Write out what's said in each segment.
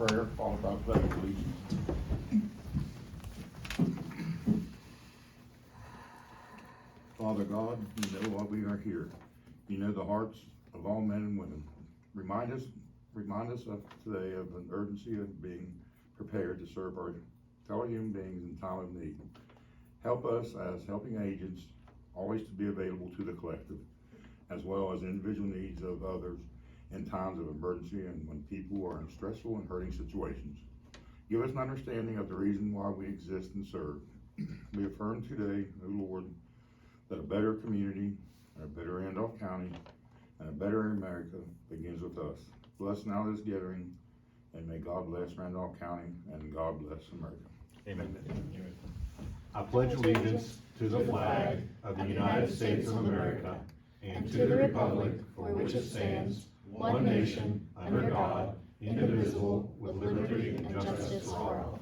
prayer followed by pledge of allegiance. Father God, you know why we are here. You know the hearts of all men and women. Remind us of today of an urgency of being prepared to serve our fellow human beings in time of need. Help us as helping agents always to be available to the collective, as well as individual needs of others in times of emergency and when people are in stressful and hurting situations. Give us an understanding of the reason why we exist and serve. We affirm today, O Lord, that a better community, a better Randolph County, and a better America begins with us. Bless now this gathering, and may God bless Randolph County, and God bless America. Amen. I pledge allegiance to the flag of the United States of America and to the republic for which it stands, one nation, under God, indivisible, with liberty and justice for all.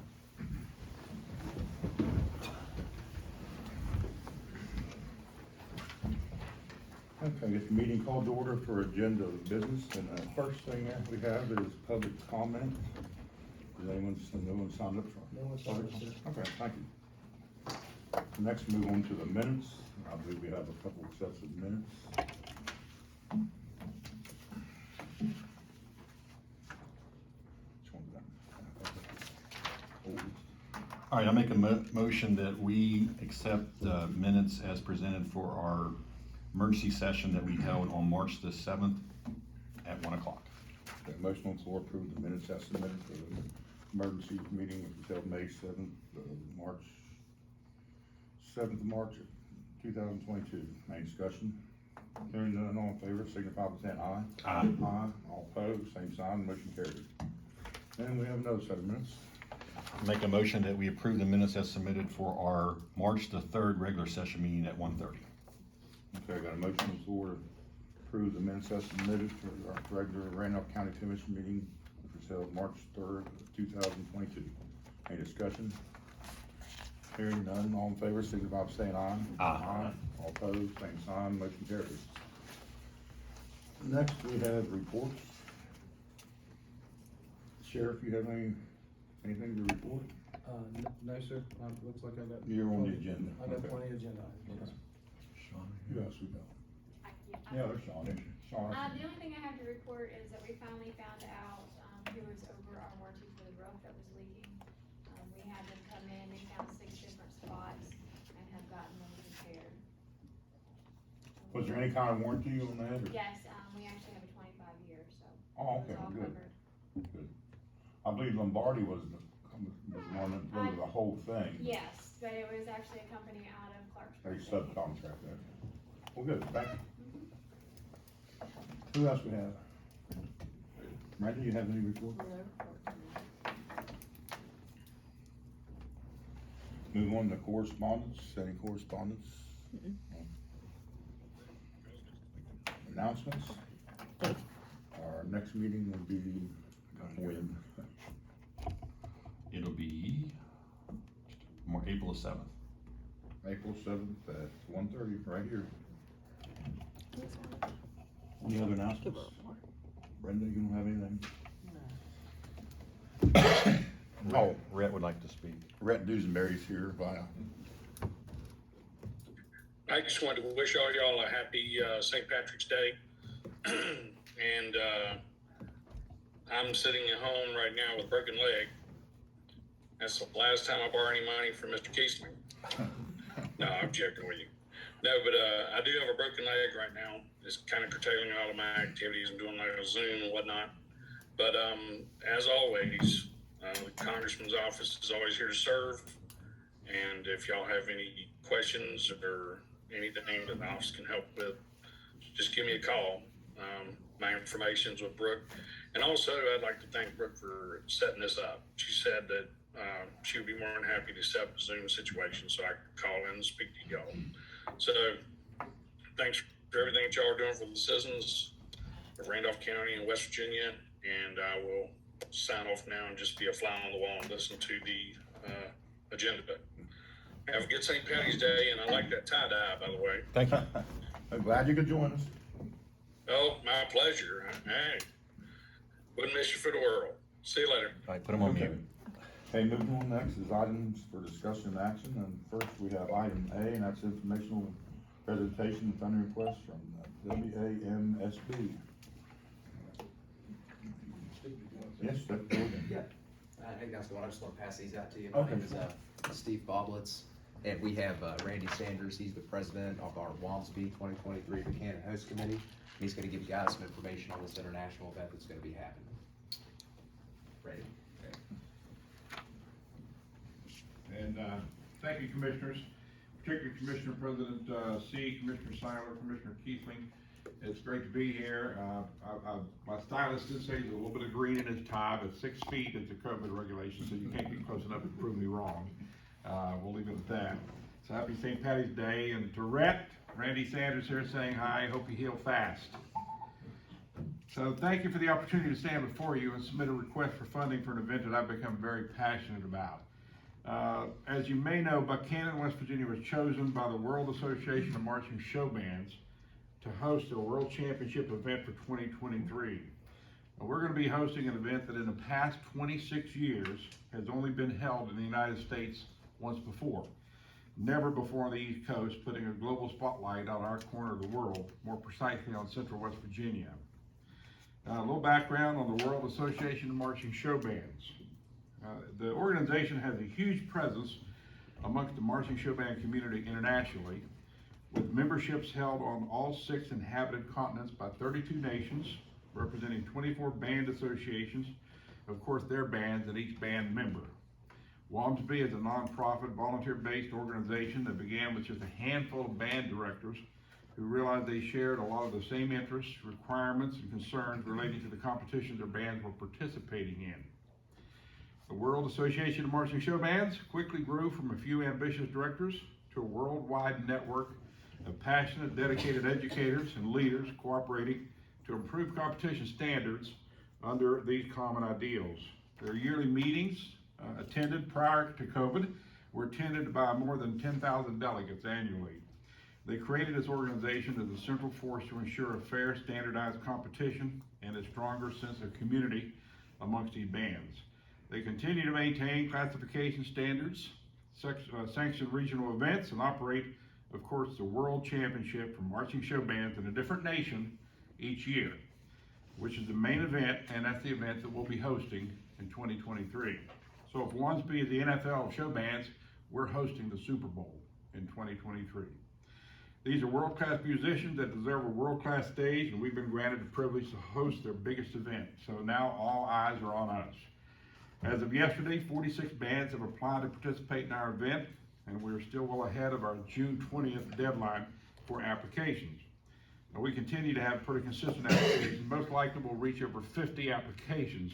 Okay, get the meeting called to order for agenda of business, and the first thing that we have is public comment. Does no one signed up for? No one signed up, sir. Okay, thank you. Next, move on to the minutes. I believe we have a couple of sets of minutes. Which one is that? All right, I make a motion that we accept the minutes as presented for our emergency session that we held on March the 7th at 1 o'clock. Okay, motion on the floor, approve the minutes as submitted for the emergency meeting which was held May 7th, March 7th of March of 2022. Any discussion? Hearing none, all in favor, signify by saying aye. Aye. Aye. All opposed, same sign, motion carried. And we have another set of minutes. Make a motion that we approve the minutes as submitted for our March the 3rd regular session meeting at 1:30. Okay, I got a motion on the floor to approve the minutes as submitted for our regular Randolph County Commission meeting which was held March 3rd of 2022. Any discussion? Hearing none, all in favor, signify by saying aye. Aye. All opposed, same sign, motion carries. Next, we have reports. Sheriff, you have anything to report? No, sir, looks like I got. You're on the agenda. I got Okay. plenty of agenda items. Who else we got? Yeah, there's Sean, isn't she? Sean. The only thing I have to report is that we finally found out, who was over our warranty for the roof that was leaking. We had them come in, they found 6 different spots and have gotten them repaired. Was there any kind of warranty on that? or- Yes, we actually have a 25-year, so. Oh, okay, it's all good. covered. Good. I believe Lombardi was the one that did the whole thing. Yes, but it was actually a company out of They Clarksburg. subcontract that. Well, good, thank you. Who else we have? Randy, you have any report? Move on to correspondence, any correspondence? Announcements? Our next meeting will be when? It'll be April the 7th. April 7th at 1:30, right here. Any other announcements? Brenda, you don't have anything? Oh, Rhett would like to speak. Rhett Dusenberry's here via. I just wanted to wish all y'all a happy St. Patrick's Day. And I'm sitting at home right now with a broken leg. That's the last time I borrow any money from Mr. Keesman. No, I'm joking with you. No, but I do have a broken leg right now. It's kind of curtailing all of my activities and doing like a Zoom and whatnot. But as always, the Congressman's office is always here to serve. And if y'all have any questions or anything that the office can help with, just give me a call. My information's with Brooke. And also, I'd like to thank Brooke for setting this up. She said that she would be more than happy to set up a Zoom situation so I could call in and speak to y'all. So, thanks for everything that y'all are doing for the citizens of Randolph County and West Virginia. And I will sign off now and just be a fly on the wall and listen to the agenda. Have a good St. Patty's Day, and I like that tie-dye, by the way. Thank you. I'm glad you could join us. Oh, my pleasure. Hey, wouldn't miss you for the world. See you later. All right, put them on Okay. mute. Okay, moving on next is items for discussion and action, and first we have item A, and that's informational presentation and funding request from WAMSB. Yes, that's good. Yeah. Hey guys, I just want to pass these out to you. My Okay. name is Steve Boblitz, and we have Randy Sanders. He's the president of our WAMSB 2023 Buchanan Host Committee. He's going to give you guys some information on this international event that's going to be happening. Randy. And thank you, Commissioners, particularly Commissioner President C, Commissioner Seiler, Commissioner Keithling. It's great to be here. My stylist did say there's a little bit of green in his tie, but 6 feet is the COVID regulation, so you can't get close enough to prove me wrong. We'll leave it at that. So happy St. Patty's Day, and to Rhett, Randy Sanders here saying hi, hope you heal fast. So thank you for the opportunity to stand before you and submit a request for funding for an event that I've become very passionate about. As you may know, Buchanan, West Virginia was chosen by the World Association of Marching Show Bands to host a World Championship event for 2023. Now, we're going to be hosting an event that in the past 26 years has only been held in the United States once before. Never before on the East Coast, putting a global spotlight on our corner of the world, more precisely on Central West Virginia. A little background on the World Association of Marching Show Bands. The organization has a huge presence amongst the marching show band community internationally, with memberships held on all 6 inhabited continents by 32 nations, representing 24 band associations, of course their bands and each band member. WAMSB is a non-profit, volunteer-based organization that began with just a handful of band directors who realized they shared a lot of the same interests, requirements, and concerns relating to the competitions their bands were participating in. The World Association of Marching Show Bands quickly grew from a few ambitious directors to a worldwide network of passionate, dedicated educators and leaders cooperating to improve competition standards under these common ideals. Their yearly meetings, attended prior to COVID, were attended by more than 10,000 delegates annually. They created this organization as a central force to ensure a fair, standardized competition and a stronger sense of community amongst these bands. They continue to maintain classification standards, sanction regional events, and operate, of course, the World Championship for marching show bands in a different nation each year, which is the main event, and that's the event that we'll be hosting in 2023. So if WAMSB is the NFL of show bands, we're hosting the Super Bowl in 2023. These are world-class musicians that deserve a world-class stage, and we've been granted the privilege to host their biggest event. So now all eyes are on us. As of yesterday, 46 bands have applied to participate in our event, and we're still well ahead of our June 20th deadline for applications. Now, we continue to have pretty consistent applications. Most likely we'll reach over 50 applications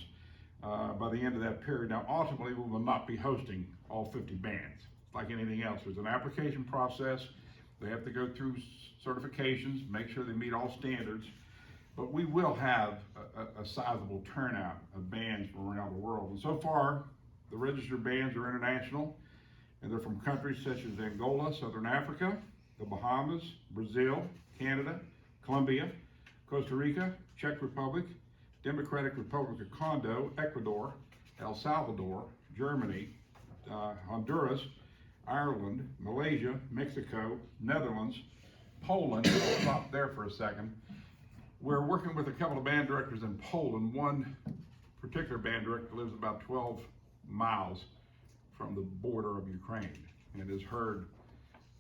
by the end of that period. Now, ultimately, we will not be hosting all 50 bands. Like anything else, there's an application process. They have to go through certifications, make sure they meet all standards. But we will have a sizable turnout of bands from around the world. And so far, the registered bands are international, and they're from countries such as Angola, Southern Africa, the Bahamas, Brazil, Canada, Colombia, Costa Rica, Czech Republic, Democratic Republic of Congo, Ecuador, El Salvador, Germany, Honduras, Ireland, Malaysia, Mexico, Netherlands, Poland. I'll stop there for a second. We're working with a couple of band directors in Poland. One particular band director lives about 12 miles from the border of Ukraine and has heard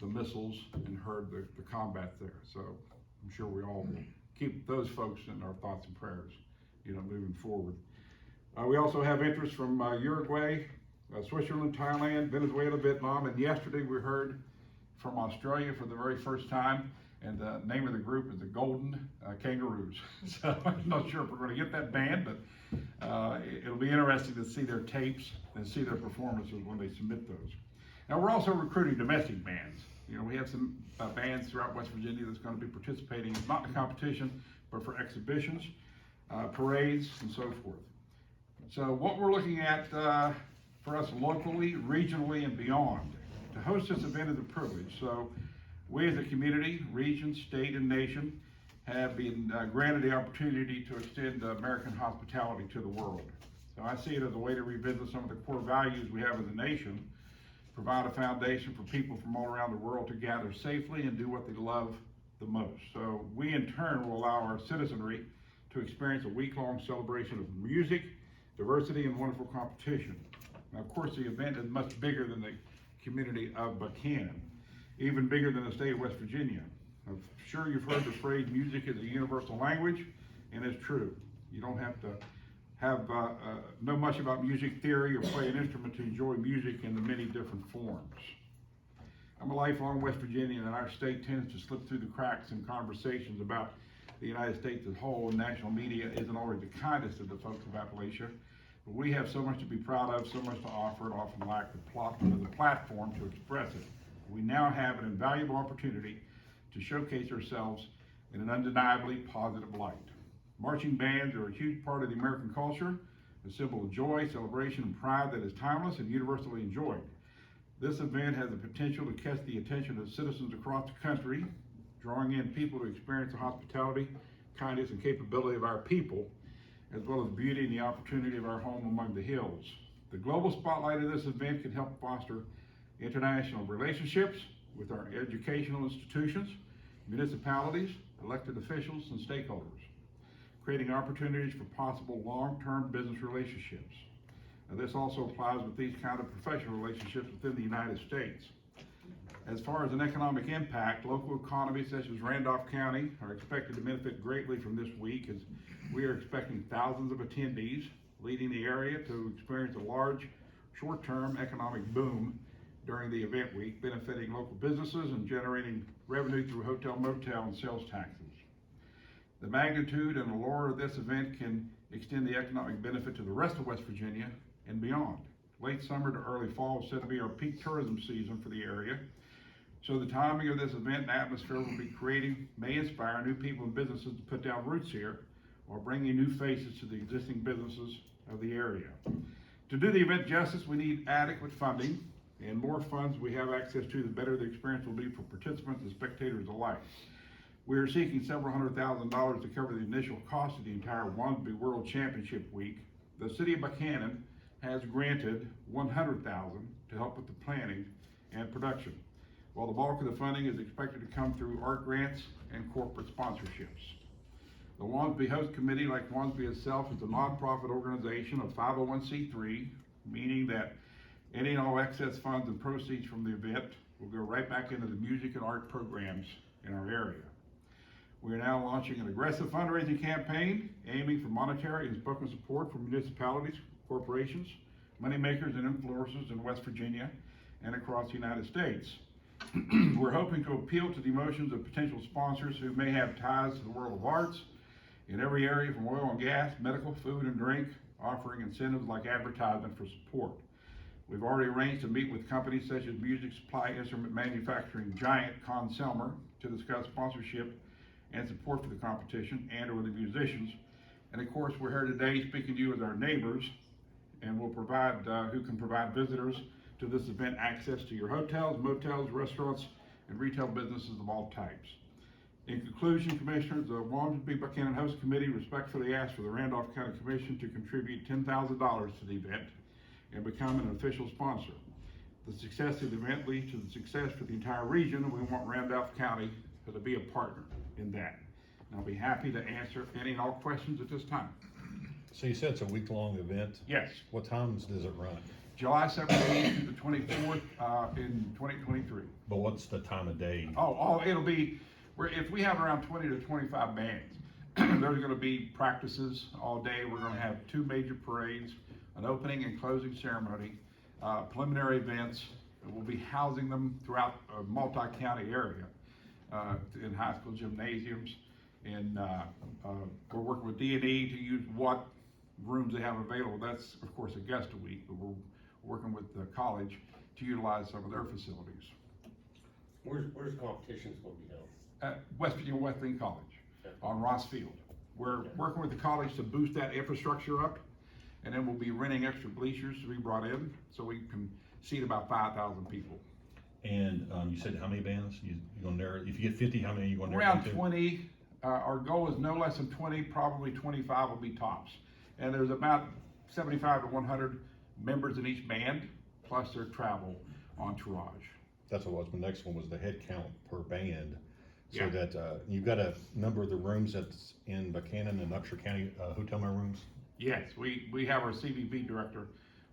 the missiles and heard the combat there. So I'm sure we all will keep those folks in our thoughts and prayers, moving forward. We also have interest from Uruguay, Switzerland, Thailand, Venezuela, Vietnam, and yesterday we heard from Australia for the very first time, and the name of the group is the Golden Kangaroos. So I'm not sure if we're going to get that band, but it'll be interesting to see their tapes and see their performances when they submit those. Now, we're also recruiting domestic bands. We have some bands throughout West Virginia that's going to be participating, not in competition, but for exhibitions, parades, and so forth. So what we're looking at for us locally, regionally, and beyond, to host this event is a privilege. So we as a community, region, state, and nation have been granted the opportunity to extend American hospitality to the world. So I see it as a way to revisit some of the core values we have as a nation, provide a foundation for people from all around the world to gather safely and do what they love the most. So we in turn will allow our citizenry to experience a week-long celebration of music, diversity, and wonderful competition. Now, of course, the event is much bigger than the community of Buchanan, even bigger than the state of West Virginia. I'm sure you've heard the phrase, music is a universal language, and it's true. You don't have to know much about music theory or play an instrument to enjoy music in the many different forms. I'm a lifelong West Virginian, and our state tends to slip through the cracks in conversations about the United States as a whole, and national media isn't always the kindest of the folks of Appalachia. But we have so much to be proud of, so much to offer, and often lack the platform to express it. We now have an invaluable opportunity to showcase ourselves in an undeniably positive light. Marching bands are a huge part of the American culture, a symbol of joy, celebration, and pride that is timeless and universally enjoyed. This event has the potential to catch the attention of citizens across the country, drawing in people to experience the hospitality, kindness, and capability of our people, as well as beauty and the opportunity of our home among the hills. The global spotlight of this event can help foster international relationships with our educational institutions, municipalities, elected officials, and stakeholders, creating opportunities for possible long-term business relationships. Now, this also applies with these kind of professional relationships within the United States. As far as an economic impact, local economies such as Randolph County are expected to benefit greatly from this week, as we are expecting thousands of attendees, leading the area to experience a large short-term economic boom during the event week, benefiting local businesses and generating revenue through hotel, motel, and sales taxes. The magnitude and allure of this event can extend the economic benefit to the rest of West Virginia and beyond. Late summer to early fall is said to be our peak tourism season for the area. So the timing of this event and atmosphere we'll be creating may inspire new people and businesses to put down roots here, while bringing new faces to the existing businesses of the area. To do the event justice, we need adequate funding, and more funds we have access to, the better the experience will be for participants and spectators alike. We are seeking several $100,000 to cover the initial cost of the entire Wansby World Championship Week. The city of Buchanan has granted $100,000 to help with the planning and production, while the bulk of the funding is expected to come through art grants and corporate sponsorships. The Wansby Host Committee, like Wansby itself, is a nonprofit organization of 501c3, meaning that any and all excess funds and proceeds from the event will go right back into the music and art programs in our area. We are now launching an aggressive fundraising campaign aiming for monetary and spoken support from municipalities, corporations, moneymakers, and influencers in West Virginia and across the United States. We're hoping to appeal to the emotions of potential sponsors who may have ties to the world of arts in every area from oil and gas, medical, food, and drink, offering incentives like advertisement for support. We've already arranged to meet with companies such as music supply instrument manufacturing giant Conn-Selmer to discuss sponsorship and support for the competition and or the musicians. And of course, we're here today speaking to you as our neighbors, and we'll provide, who can provide visitors to this event access to your hotels, motels, restaurants, and retail businesses of all types. In conclusion, Commissioners, the Wansby Buchanan Host Committee respectfully asks for the Randolph County Commission to contribute $10,000 to the event and become an official sponsor. The success of the event leads to the success for the entire region, and we want Randolph County to be a partner in that. And I'll be happy to answer any and all questions at this time. So you said it's a week-long event? Yes. What times does it run? July 17th through the 24th in 2023. But what's the time of day? It'll be, if we have around 20 to 25 bands, there's gonna be practices all day. We're gonna have two major parades, an opening and closing ceremony, preliminary events. We'll be housing them throughout a multi-county area in high school gymnasiums. And we're working with D&E to use what rooms they have available. That's, of course, Augusta week, but we're working with the college to utilize some of their facilities. Where's the competitions gonna be held? At West Virginia College on Ross Field. We're working with the college to boost that infrastructure up, and then we'll be renting extra bleachers to be brought in so we can seat about 5,000 people. And you said how many bands? You're gonna narrow, if you get 50, how many are you gonna narrow Around down to? 20. Our goal is no less than 20, probably 25 will be tops. And there's about 75 to 100 members in each band, plus their travel entourage. That's what was, the next one was the head count per band. So Yeah. that, you've got a number of the rooms that's in Buchanan and Upshur County, hotel rooms. Yes, we have our CVB director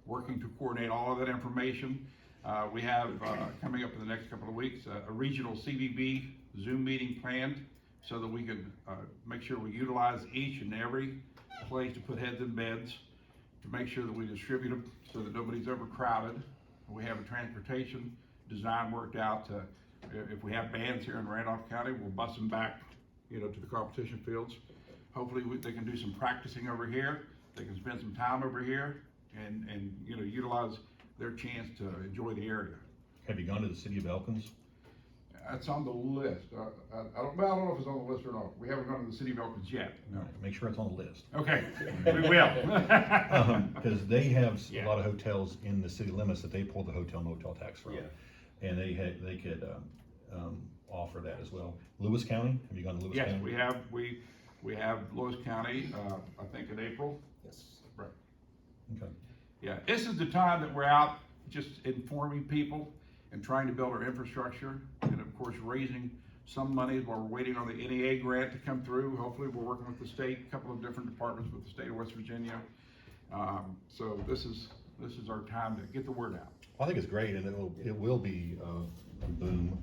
working to coordinate all of that information. We have, coming up in the next couple of weeks, a regional CVB Zoom meeting planned so that we can, make sure we utilize each and every place to put heads in beds, to make sure that we distribute them so that nobody's overcrowded. We have a transportation design worked out to, if we have bands here in Randolph County, we'll bus them back, to the competition fields. Hopefully, they can do some practicing over here, they can spend some time over here, and utilize their chance to enjoy the area. Have you gone to the city of Elkins? That's on the list. I don't know if it's on the list or not. We haven't gone to the city of Elkins yet. No. Make sure it's on the list. Okay, we will. Cause they have Yeah. a lot of hotels in the city limits that they pull the hotel motel tax from. Yeah. And they could, offer that as well. Lewis County, have you gone to Lewis County? Yes, we have Lewis County, I think in April. Yes. Right. Okay. Yeah, this is the time that we're out just informing people and trying to build our infrastructure, and of course, raising some money while we're waiting on the NEA grant to come through. Hopefully, we're working with the state, a couple of different departments with the state of West Virginia. So this is our time to get the word out. I think it's great, and it will be a boom,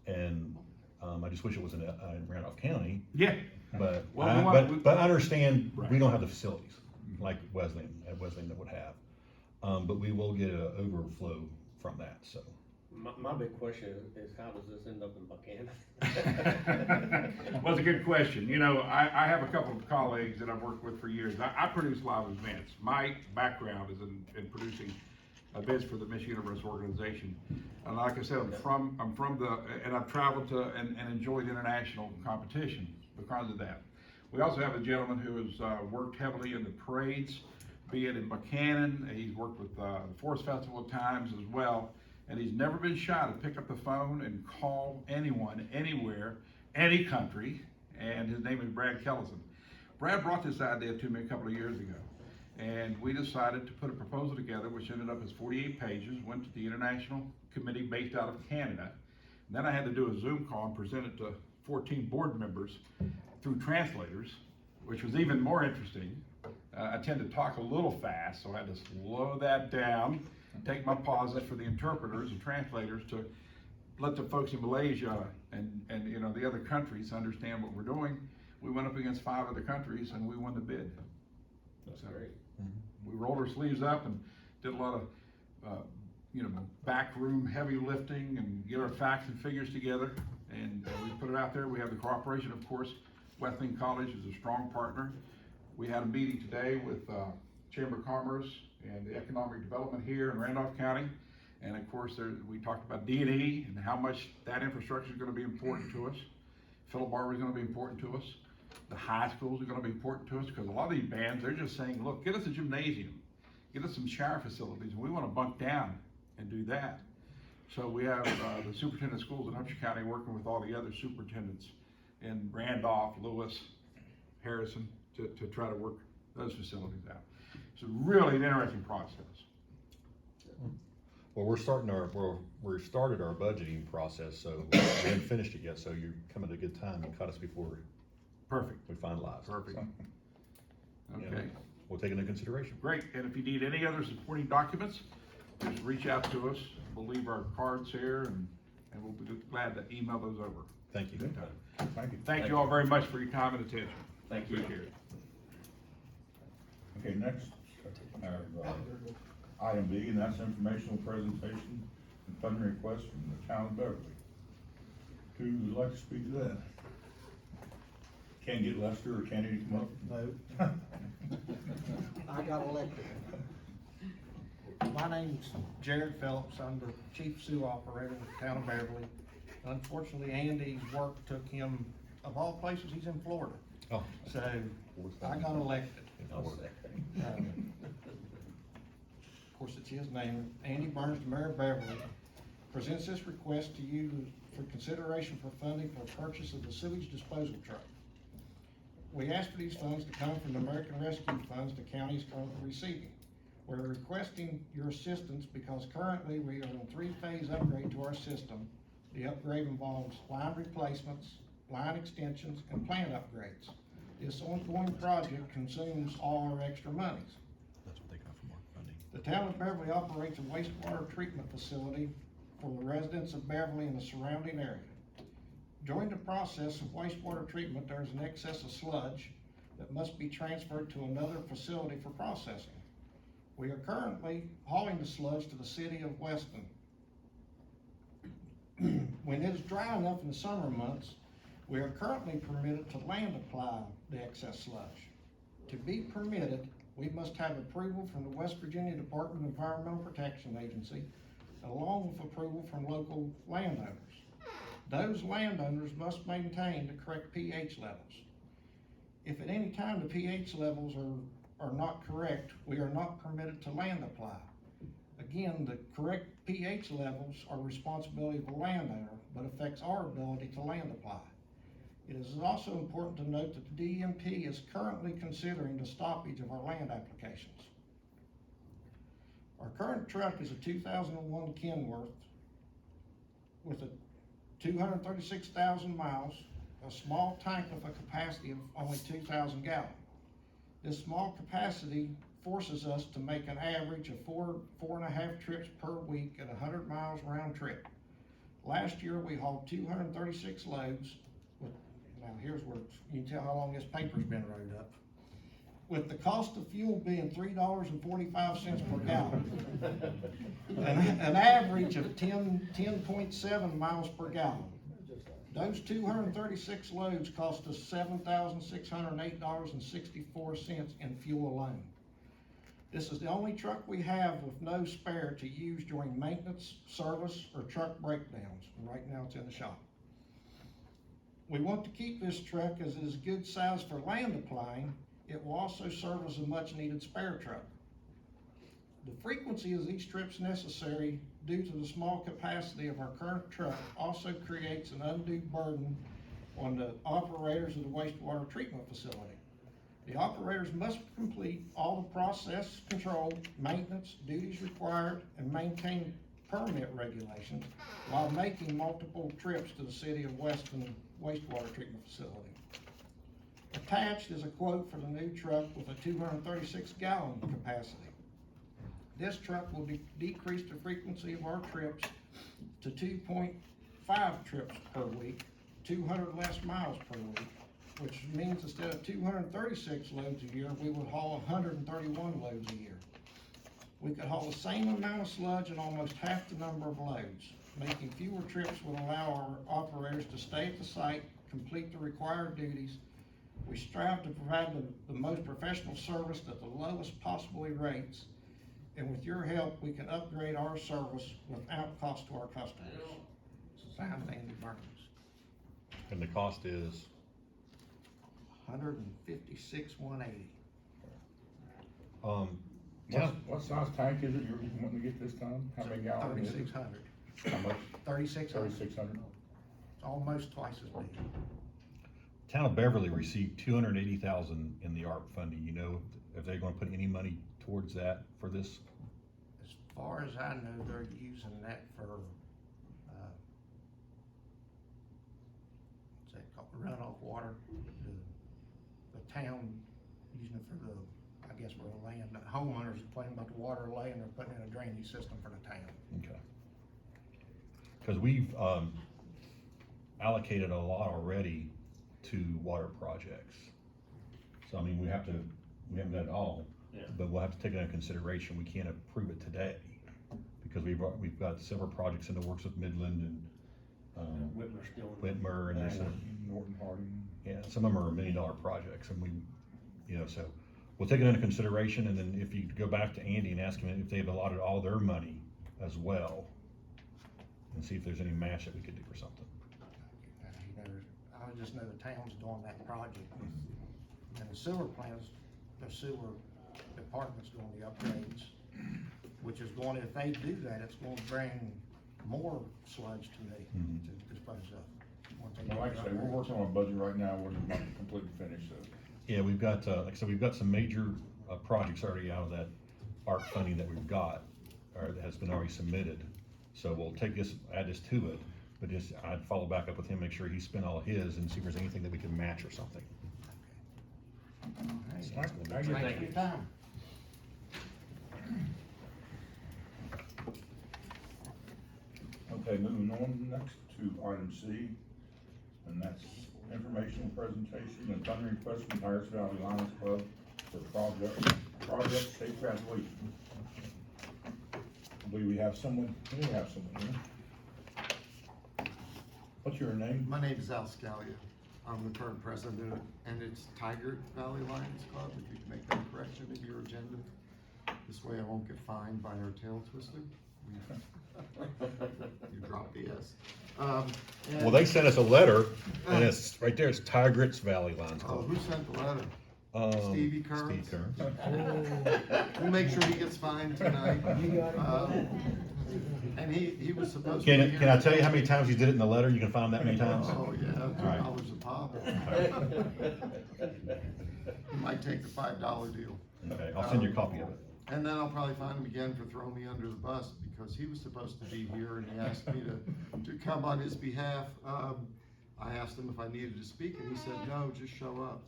and I just wish it was in Randolph County, Yeah. but Well, I understand we Right. don't have the facilities like Wesleyan that would have, but we will get an overflow from that. So My big question is how does this end up in Buchanan? Well, it's a good question. I have a couple of colleagues that I've worked with for years. I produce live events. My background is in producing events for the Miss Universe organization. And like I said, and I've traveled to and enjoyed international competition because of that. We also have a gentleman who has worked heavily in the parades, be it in Buchanan. He's worked with the Forest Festival at times as well. And he's never been shy to pick up the phone and call anyone, anywhere, any country, and his name is Brad Kellison. Brad brought this idea to me a couple of years ago, and we decided to put a proposal together, which ended up as 48 pages, went to the international committee based out of Canada. And then I had to do a Zoom call and present it to 14 board members through translators, which was even more interesting. I tend to talk a little fast, so I had to slow that down, take my pauses for the interpreters and translators to let the folks in Malaysia and the other countries understand what we're doing. We went up against 5 other countries and we won the bid. That's So, great. we rolled our sleeves up and did a lot of backroom heavy lifting and get our facts and figures together, and we put it out there. We have the cooperation, of course. Wesleyan College is a strong partner. We had a meeting today with Chamber of Commerce and the economic development here in Randolph County. And of course, we talked about D&E and how much that infrastructure is going to be important to us. Philip Barber is going to be important to us. The high schools are going to be important to us, because a lot of these bands, they're just saying, look, get us a gymnasium, get us some shower facilities, and we want to bunk down and do that. So we have the superintendent of schools in Upshur County working with all the other superintendents in Randolph, Lewis, Harrison, to try to work those facilities out. It's really an interesting process. well, we started our budgeting process, so we haven't finished it yet. So you're coming at a good time. You caught us before Perfect. we finalized. Perfect. So, Okay, we'll take it into consideration. great. And if you need any other supporting documents, just reach out to us. We'll leave our cards here, and we'll be glad to email those over. Thank you. Thank you. Thank you all very much for your time and attention. Thank you. Appreciate it. Okay, next, item B, and that's informational presentation and funding request from the town of Beverly. Who would like to speak to that? Can't get Lester or Kennedy to come up? No. I got elected. My name's Jared Phillips. I'm the chief sewer operator in the town of Beverly. Unfortunately, Andy's work took him, of all places, he's in Florida. Oh. So I got elected. I'll work. Of course, it's his name. Andy Burns, the mayor of Beverly, presents this request to you for consideration for funding for purchase of the sewage disposal truck. we ask for these funds to come from the American Rescue Funds the county is currently receiving. We're requesting your assistance because currently we are in a three-phase upgrade to our system. The upgrade involves line replacements, line extensions, and plant upgrades. This ongoing project consumes all our extra monies. That's what they got from our funding. The town of Beverly operates a wastewater treatment facility for the residents of Beverly and the surrounding area. During the process of wastewater treatment, there is an excess of sludge that must be transferred to another facility for processing. We are currently hauling the sludge to the city of Weston. When it is dry enough in the summer months, we are currently permitted to land apply the excess sludge. To be permitted, we must have approval from the West Virginia Department of Environmental Protection Agency, along with approval from local landowners. Those landowners must maintain the correct pH levels. If at any time the pH levels are not correct, we are not permitted to land apply. Again, the correct pH levels are responsibility of the landowner, but affects our ability to land apply. It is also important to note that the DEP is currently considering the stoppage of our land applications. Our current truck is a 2001 Kenworth with a 236,000 miles, a small tank with a capacity of only 2,000 gallons. This small capacity forces us to make an average of 4.5 trips per week at 100 miles round trip. Last year, we hauled 236 loads with, now here's where you can tell how long this paper's been wrote up. With the cost of fuel being $3.45 per gallon, an average of 10.7 miles per gallon. Those 236 loads cost us $7,608.64 in fuel alone. This is the only truck we have with no spare to use during maintenance, service, or truck breakdowns. And right now it's in the shop. We want to keep this truck as it is good size for land applying. It will also serve as a much needed spare truck. The frequency of these trips necessary due to the small capacity of our current truck also creates an undue burden on the operators of the wastewater treatment facility. The operators must complete all the process control, maintenance, duties required, and maintain permit regulations while making multiple trips to the city of Weston wastewater treatment facility. Attached is a quote for the new truck with a 236 gallon capacity. This truck will decrease the frequency of our trips to 2.5 trips per week, 200 less miles per week, which means instead of 236 loads a year, we would haul 131 loads a year. We could haul the same amount of sludge and almost half the number of loads. Making fewer trips would allow our operators to stay at the site, complete the required duties. We strive to provide the most professional service at the lowest possible rates. And with your help, we can upgrade our service without cost to our customers. Signed, Andy Burns. And the cost is? $156,180. What size tank is it you're wanting to get this time? How many gallons is it? 3,600. How much? 3,600. 3,600? It's almost twice as big. Town of Beverly received $280,000 in the ARP funding. You know if they're gonna put any money towards that for this? As far as I know, they're using that for, what's that called, runoff water. The town using it for the, I guess for the land, the homeowners are complaining about the water laying, they're putting in a drainage system for the town. Okay. Cause we've, allocated a lot already to water projects. So I mean, we haven't done it all. Yeah. But we'll have to take it into consideration. We can't approve it today because we've got several projects in the works with Midland and, Whitmer's still. Whitmer and there's Norton Harding. yeah, some of them are $1 million projects and we, you know, so we'll take it into consideration. And then if you go back to Andy and ask him if they've allotted all their money as well and see if there's any match that we could do for something. I just know the town's doing that project. And the sewer plants, the sewer department's doing the upgrades, which is going, if they do that, it's going to bring more sludge to me to dispose of. once they Well, do like the I say, we're upgrades. working on a budget right now, we're not completely finished, so Yeah, we've got, like I said, we've got some major, projects already out of that ARC funding that we've got, or that has been already submitted. So we'll take this, add this to it, but just, I'd follow back up with him, make sure he spent all his, and see if there's anything that we can match or something. Thank you for your time. Okay, moving on next to item C, and that's informational presentation and funding request from Harris Valley Lions Club for project state graduation. I believe we have someone here. What's your name? My name is Al Scalia. I'm the current president, and it's Tiger Valley Lions Club, if you can make that correction in your agenda. This way I won't get fined by our tail twister. You dropped the S. Well, they sent us a letter, and it's, right there, it's Tigritz Valley Lions Oh, Club. who sent the letter? Stevie Kearns? Steve Kearns. We'll make sure he gets fined tonight. And he was supposed to be here. Can I tell you how many times you did it in the letter? You can find that many times? Oh, yeah, right. $2 a pop. He might take the $5 deal. Okay, I'll send you a copy of it. And then I'll probably find him again for throwing me under the bus, because he was supposed to be here and he asked me to come on his behalf. I asked him if I needed to speak, and he said, no, just show up.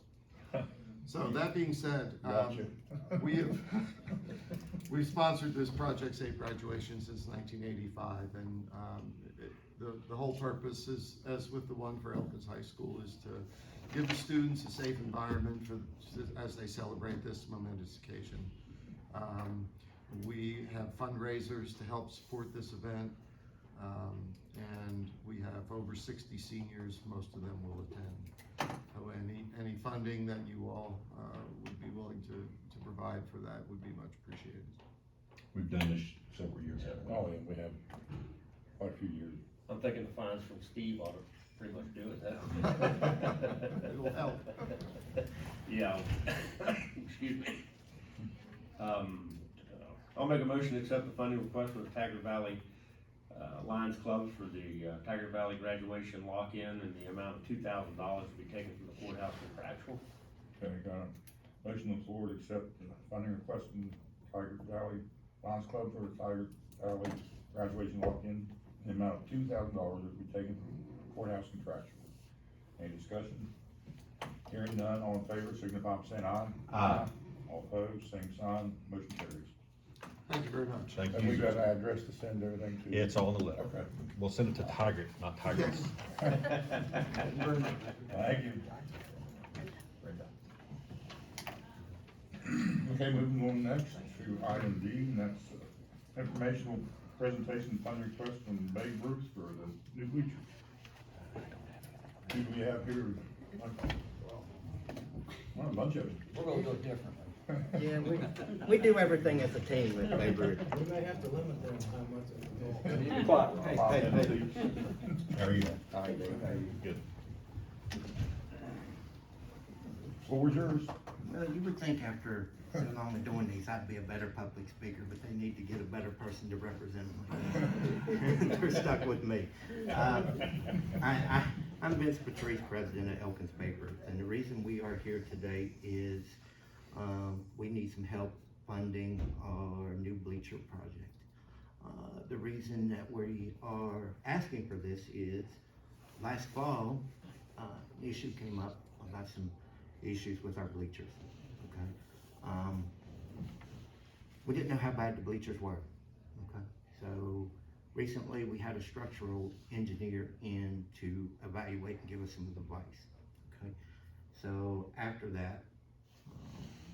So that being said, Gotcha. we've sponsored this Project Safe graduation since 1985, and the whole purpose is, as with the one for Elkins High School, is to give the students a safe environment as they celebrate this momentous occasion. We have fundraisers to help support this event, and we have over 60 seniors. Most of them will attend. So any funding that you all would be willing to provide for that would be much appreciated. We've done this several years, haven't we? Oh, yeah, we have quite a few years. I'm thinking the fines from Steve ought to pretty much do it, It'll help. Yeah. Excuse me. I'll make a motion to accept the funding request for the Tiger Valley Lions Club for the Tiger Valley graduation lock-in, and the amount of $2,000 to be taken from the courthouse contractual. Okay, got a motion on the floor to accept the funding request from Tiger Valley Lions Club for the Tiger Valley graduation lock-in, in the amount of $2,000 that we taken from courthouse contractual. Any discussion? Hearing none, all in favor, signify by saying aye. Aye. All opposed, same sign, motion carries. Thank you very much. Thank And we you. got an address to send everything to? Yeah, it's all in the letter. Okay. We'll send it to Tigrit, not Tigritz. Thank you. Okay, moving on next to item D, and that's informational presentation fund request from Babe Ruth for the new bleachers. Who do we have here? Well, a bunch of them. We're gonna do it differently. Yeah, we do everything as a team with Babe Ruth. We may have to limit them how much. Be quiet. Hey, hey, hey. How are you? All right, Dave, how are you? Good. Floor's yours. Well, you would think after so long of doing these, I'd be a better public speaker, but they need to get a better person to represent them. They're stuck with me. I'm Vince Patrice, president of Elkins Paper, and the reason we are here today is we need some help funding our new bleacher project. The reason that we are asking for this is last fall, an issue came up about some issues with our bleachers, okay? We didn't know how bad the bleachers were, okay? So recently we had a structural engineer in to evaluate and give us some advice, okay? So after that,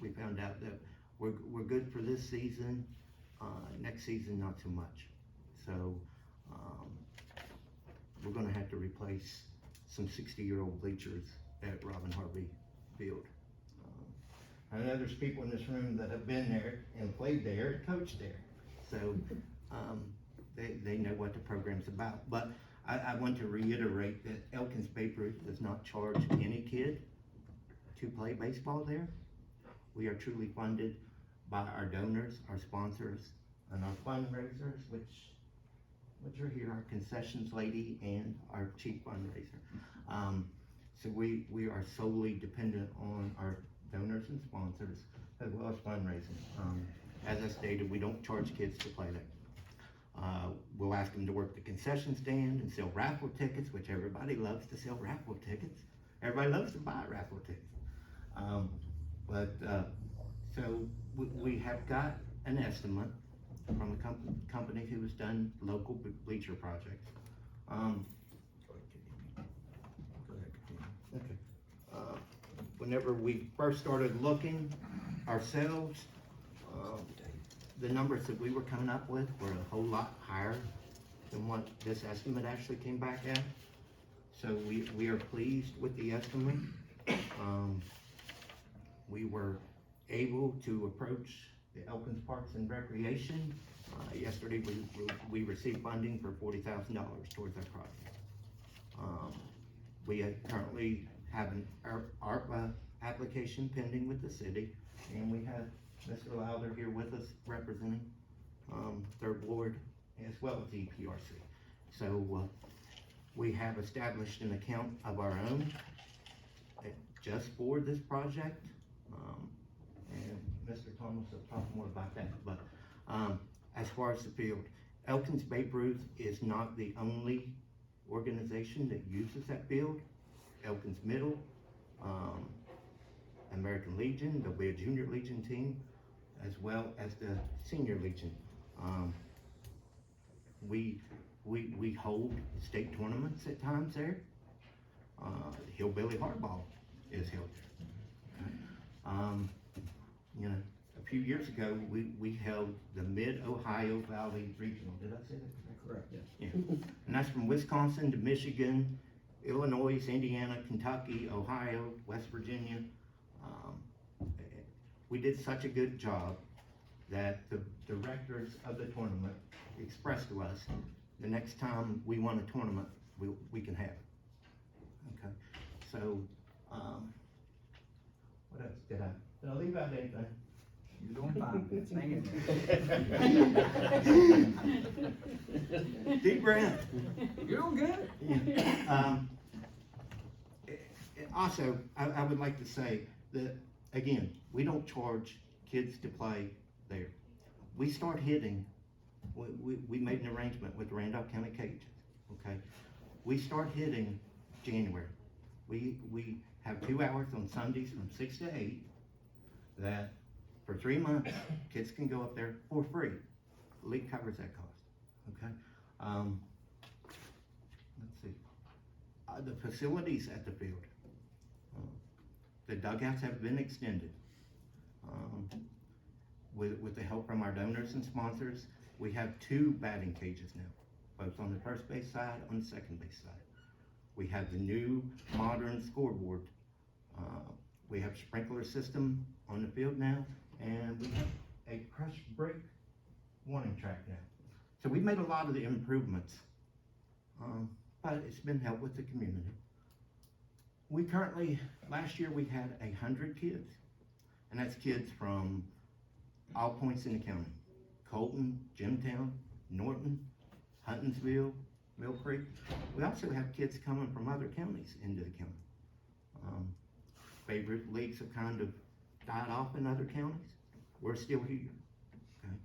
we found out that we're good for this season, next season not so much. So we're gonna have to replace some 60-year-old bleachers at Robin Harvey Field. I know there's people in this room that have been there and played there and coached there. So they know what the program's about. But I want to reiterate that Elkins Paper does not charge any kid to play baseball there. We are truly funded by our donors, our sponsors, and our fundraisers, which are here, our concessions lady and our chief fundraiser. So we are solely dependent on our donors and sponsors, as well as fundraising. As I stated, we don't charge kids to play there. We'll ask them to work the concession stand and sell raffle tickets, which everybody loves to sell raffle tickets. Everybody loves to buy raffle tickets. So we have got an estimate from a company who has done local bleacher projects. Okay. Whenever we first started looking ourselves, the numbers that we were coming up with were a whole lot higher than what this estimate actually came back at. So we are pleased with the estimate. We were able to approach the Elkins Parks and Recreation. Yesterday, we received funding for $40,000 towards that project. We currently have an ARPA application pending with the city, and we have Mr. Lowther here with us representing Third Ward as well as EPRC. So we have established an account of our own just for this project. And Mr. Thomas will talk more about that, but as far as the field, Elkins Babe Ruth is not the only organization that uses that field. Elkins Middle, American Legion, there'll be a Junior Legion team, as well as the Senior Legion. We hold state tournaments at times there. Hillbilly Hardball is held there. You know, a few years ago, we held the Mid-Ohio Valley Regional. Did I say that correct? Yes. Yeah. And that's from Wisconsin to Michigan, Illinois, Indiana, Kentucky, Ohio, West Virginia. We did such a good job that the directors of the tournament expressed to us, the next time we won a tournament, we can have it. Okay, so, what else did I leave out anything? You're doing fine, Vince, hang in there. Deep breath. You're doing good. Yeah. Also, I would like to say that, again, we don't charge kids to play there. We start hitting, we made an arrangement with the Randolph County Cages, okay? We start hitting January. We have 2 hours on Sundays from 6 to 8 that for 3 months, kids can go up there for free. The league covers that cost, okay? Let's see. The facilities at the field. The dugouts have been extended. With the help from our donors and sponsors, we have 2 batting cages now, both on the first base side, on the second base side. We have the new modern scoreboard. We have sprinkler system on the field now, and we have a crush break warning track now. So we've made a lot of the improvements, but it's been helped with the community. We currently, last year we had 100 kids, and that's kids from all points in the county. Colton, Jimtown, Norton, Huntinsville, Mill Creek. We also have kids coming from other counties into the county. Favorite leagues have kind of died off in other counties. We're still here, okay?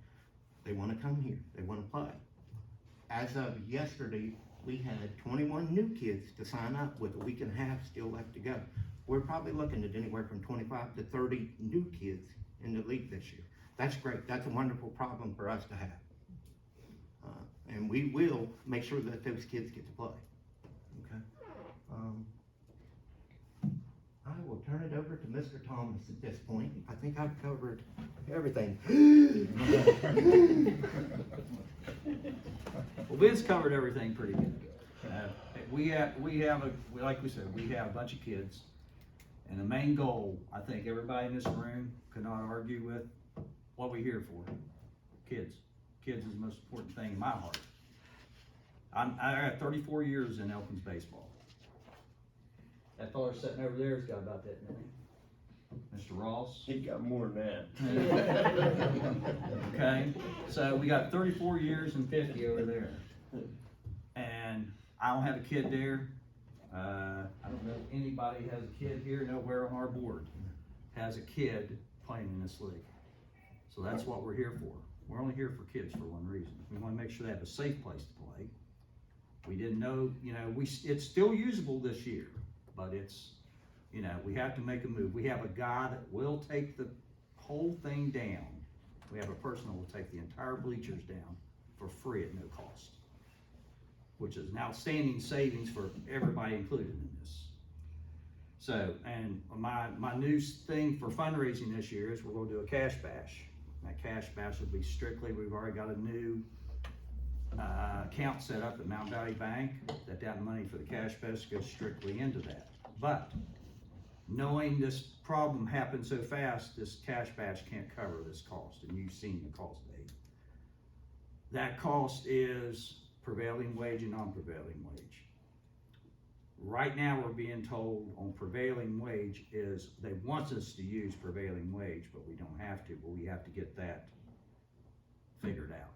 They wanna come here, they wanna play. As of yesterday, we had 21 new kids to sign up with a week and a half still left to go. We're probably looking at anywhere from 25 to 30 new kids in the league this year. That's great, that's a wonderful problem for us to have. And we will make sure that those kids get to play, okay? I will turn it over to Mr. Thomas at this point. I think I've covered everything. Well, Vince covered everything pretty good. Like we said, we have a bunch of kids. And the main goal, I think everybody in this room could not argue with what we're here for. Kids. Kids is the most important thing in my heart. I got 34 years in Elkins baseball. That feller sitting over there has got about that many. Mr. Ross. He got more than that. Okay, so we got 34 years and 50 over there. And I don't have a kid there. I don't know if anybody has a kid here nowhere on our board. has a kid playing in this league. So that's what we're here for. We're only here for kids for one reason. We wanna make sure they have a safe place to play. We didn't know, it's still usable this year, but it's, we have to make a move. We have a guy that will take the whole thing down. We have a person that will take the entire bleachers down for free at no cost, which is an outstanding savings for everybody included in this. So, and my new thing for fundraising this year is we're gonna do a cash bash. That cash bash will be strictly, we've already got a new account set up at Mount Valley Bank, that money for the cash bash goes strictly into that. But knowing this problem happened so fast, this cash bash can't cover this cost, and you've seen the cost, Dave. That cost is prevailing wage and non-prevailing wage. Right now, we're being told on prevailing wage is, they want us to use prevailing wage, but we don't have to, but we have to get that figured out.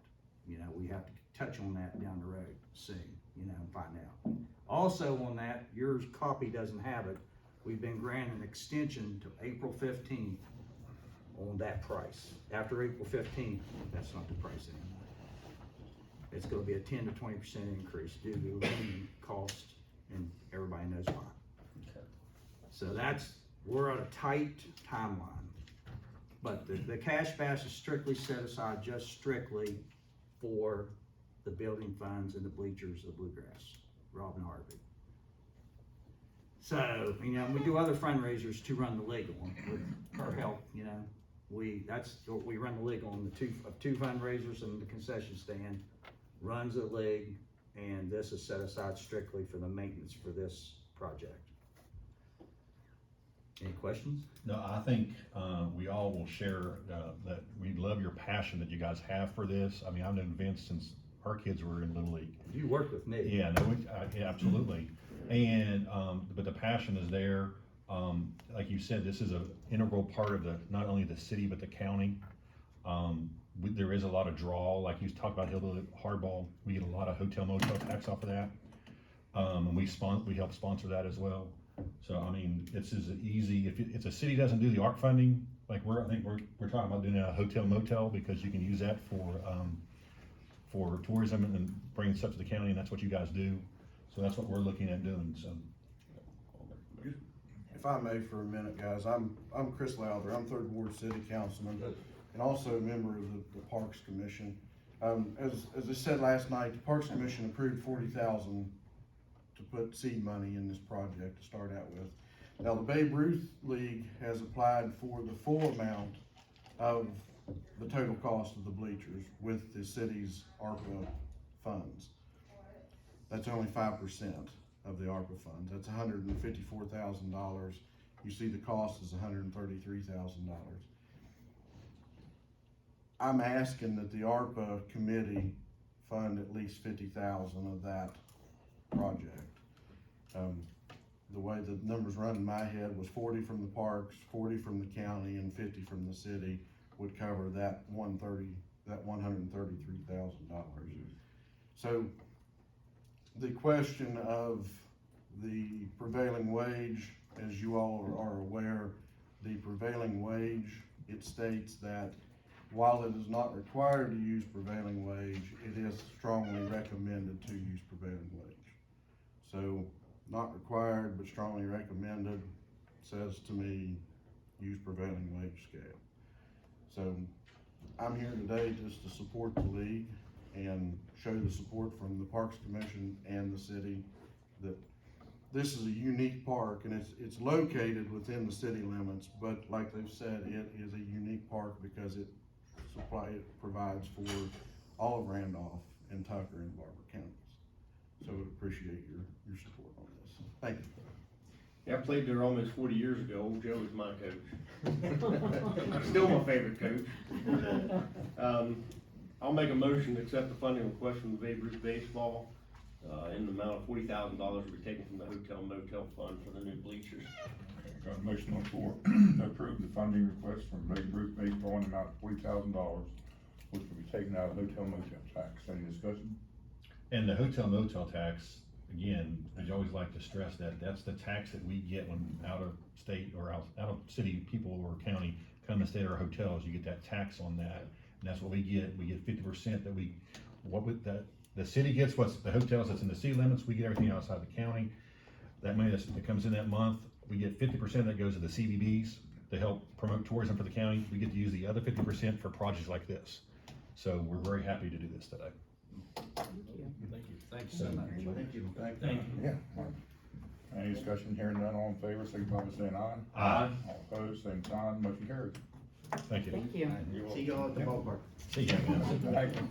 We have to touch on that down the road soon, and find out. Also on that, your copy doesn't have it, we've been granted an extension to April 15th on that price. After April 15th, that's not the price anymore. It's gonna be a 10 to 20% increase due to living cost, and everybody knows why. So we're on a tight timeline. But the cash bash is strictly set aside just strictly for the building funds and the bleachers of Bluegrass, Robin Harvey. So, we do other fundraisers to run the league on with her help, that's what we run the league on, the two fundraisers and the concession stand runs the league, and this is set aside strictly for the maintenance for this project. Any questions? No, I think, we all will share, that we love your passion that you guys have for this. I mean, I've known Vince since our kids were in Little League. You worked with me. Yeah, no, yeah, absolutely. And, but the passion is there. Like you said, this is an integral part of not only the city, but the county. There is a lot of draw, like you talked about Hillbilly Hardball, we get a lot of hotel motel tax off of that. And we help sponsor that as well. So, I mean, it's as easy, if the city doesn't do the ARC funding, like I think we're talking about doing a hotel motel, because you can use that for tourism and bringing stuff to the county, and that's what you guys do. So that's what we're looking at doing, so. If I may for a minute, guys, I'm Chris Lowther, I'm 3rd Ward City Councilman, and also a member of the Parks Commission. As I said last night, the Parks Commission approved $40,000 to put seed money in this project to start out with. Now, the Babe Ruth League has applied for the full amount of the total cost of the bleachers with the city's ARPA funds. That's only 5% of the ARPA funds. That's $154,000. You see the cost is $133,000. I'm asking that the ARPA committee fund at least $50,000 of that project. The way the numbers run in my head was 40 from the parks, 40 from the county, and 50 from the city would cover that $133,000. So the question of the prevailing wage, as you all are aware, the prevailing wage, it states that while it is not required to use prevailing wage, it is strongly recommended to use prevailing wage. So, not required, but strongly recommended, says to me, use prevailing wage scale. So, I'm here today just to support the league and show the support from the Parks Commission and the city that this is a unique park, and it's located within the city limits, but like they've said, it is a unique park because it provides for all of Randolph and Tucker and Barber counties. So I would appreciate your support on this. Thank you. Yeah, I played there almost 40 years ago. Old Joe was my coach. Still my favorite coach. I'll make a motion to accept the funding request from the Babe Ruth Baseball in the amount of $40,000 to be taken from the hotel motel fund for the new bleachers. Got a motion on the floor to approve the funding request from Babe Ruth Baseball in the amount of $40,000, which will be taken out of hotel motel tax. Any discussion? And the hotel motel tax, again, I always like to stress that that's the tax that we get when out of state or out of city people or county come and stay at our hotels. You get that tax on that, and that's what we get. We get 50% that the city gets what's the hotels that's in the city limits. We get everything outside the county. That money that comes in that month, we get 50% that goes to the CVBs to help promote tourism for the county. We get to use the other 50% for projects like this. So we're very happy to do this today. Thank you so much. Thank you. Yeah. Any discussion? Hearing none, all in favor, signify by saying aye. Aye. All opposed, same sign, motion carries. Thank you. Thank you. See y'all at the ballpark. See you. Thank you.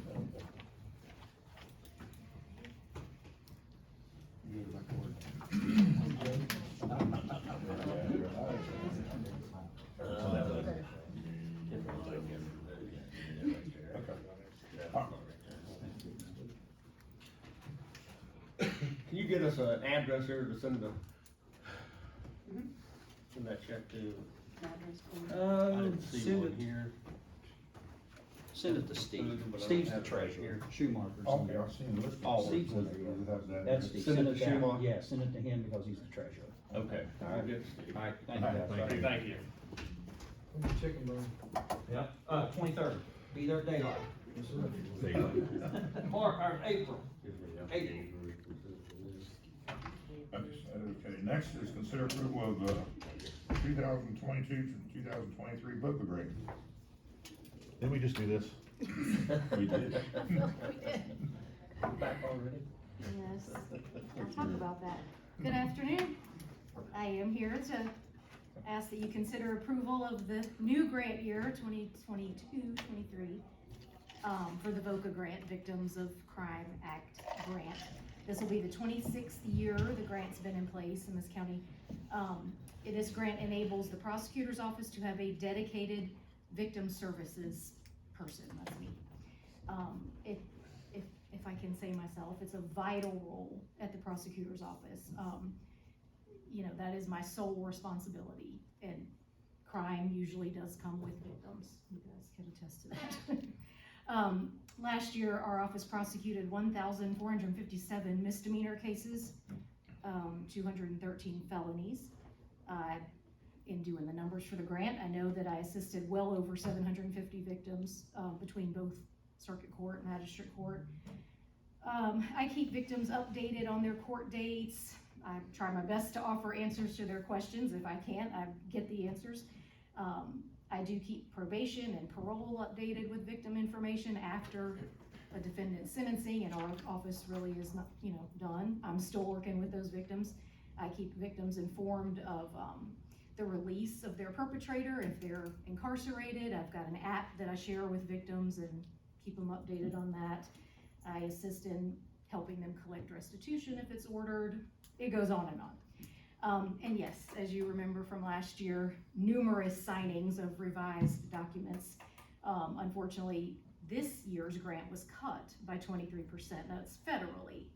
Can you get us an address here to send send that check to? Send it here. Send it to Steve. But I don't Steve's the have it right treasurer, here. Schumacher's. Okay, I've seen the list. Oh, Steve's Steve's That's Steve. Send it to down. Schumacher? Yeah, send it to him because he's the treasurer. Okay. All right. Good, Steve. All right, thank you guys. Thank you. Thank you. Chicken bone. Yep, 23rd, be there daylight. There you go. Mark, or April. April. Okay, next is consider approval of the 2022 to 2023 BOCA grant. Didn't we just do this? We did. Back already? Yes, we'll talk about that. Good afternoon. I am here to ask that you consider approval of the new grant year, 2022-23, for the VOCA grant, Victims of Crime Act grant. This will be the 26th year the grant's been in place in this county. This grant enables the prosecutor's office to have a dedicated victim services person, that's me. If I can say myself, it's a vital role at the prosecutor's office. You know, that is my sole responsibility, and crime usually does come with victims. You guys can attest to that. Last year, our office prosecuted 1,457 misdemeanor cases, 213 felonies. In doing the numbers for the grant, I know that I assisted well over 750 victims between both circuit court and magistrate court. I keep victims updated on their court dates. I try my best to offer answers to their questions. If I can't, I get the answers. I do keep probation and parole updated with victim information after a defendant's sentencing, and our office really is not, done. I'm still working with those victims. I keep victims informed of the release of their perpetrator if they're incarcerated. I've got an app that I share with victims and keep them updated on that. I assist in helping them collect restitution if it's ordered. It goes on and on. And yes, as you remember from last year, numerous signings of revised documents. Unfortunately, this year's grant was cut by 23%. That's federally.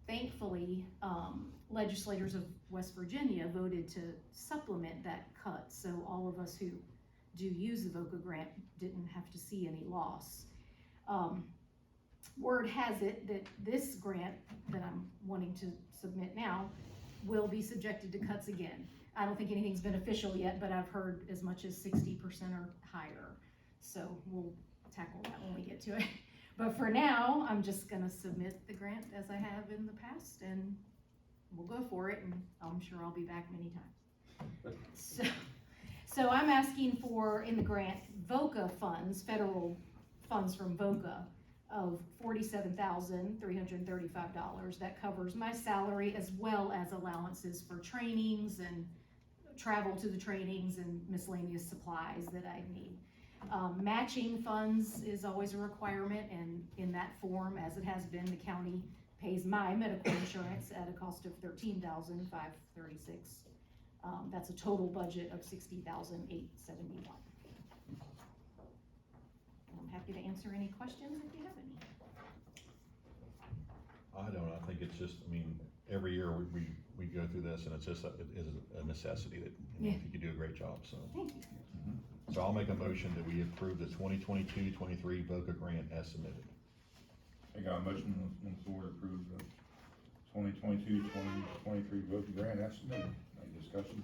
Thankfully, legislators of West Virginia voted to supplement that cut, so all of us who do use the VOCA grant didn't have to see any loss. Word has it that this grant that I'm wanting to submit now will be subjected to cuts again. I don't think anything's been official yet, but I've heard as much as 60% or higher. So we'll tackle that when we get to it. But for now, I'm just gonna submit the grant as I have in the past, and we'll go for it, and I'm sure I'll be back many times. So I'm asking for, in the grant, VOCA funds, federal funds from VOCA, of $47,335. That covers my salary as well as allowances for trainings and travel to the trainings and miscellaneous supplies that I need. Matching funds is always a requirement, and in that form, as it has been, the county pays my medical insurance at a cost of $13,536. That's a total budget of $60,871. I'm happy to answer any questions if you have any. I don't, I think it's just, every year we go through this, and it's just, it is a necessity that, Yeah. you do a great job, so. Thank you. So I'll make a motion that we approve the 2022-23 VOCA grant as submitted. I got a motion on the floor to approve the 2022-2023 voting grant estimate. Any discussion?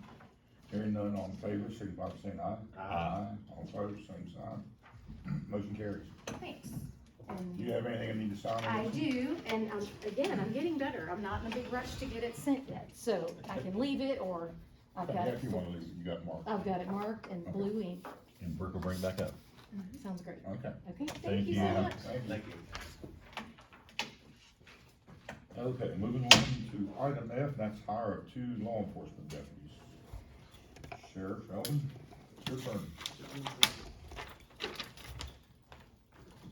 Hearing none, all in favor, signify by saying aye. Aye. All opposed, same sign. Motion carries. Thanks. Do you have anything I need to sign on I this? do, and again, I'm getting better. I'm not in a big rush to get it sent yet, so I can leave it, or I've got Yeah, it. if you wanna leave, you got marked. I've got it marked in blue ink. And Brooke will bring it back up. Sounds great. Okay. Okay, Thank thank you so you. much. Thank you. Okay, moving on to item F, that's hire of 2 law enforcement deputies. Sheriff Elvin, it's your turn.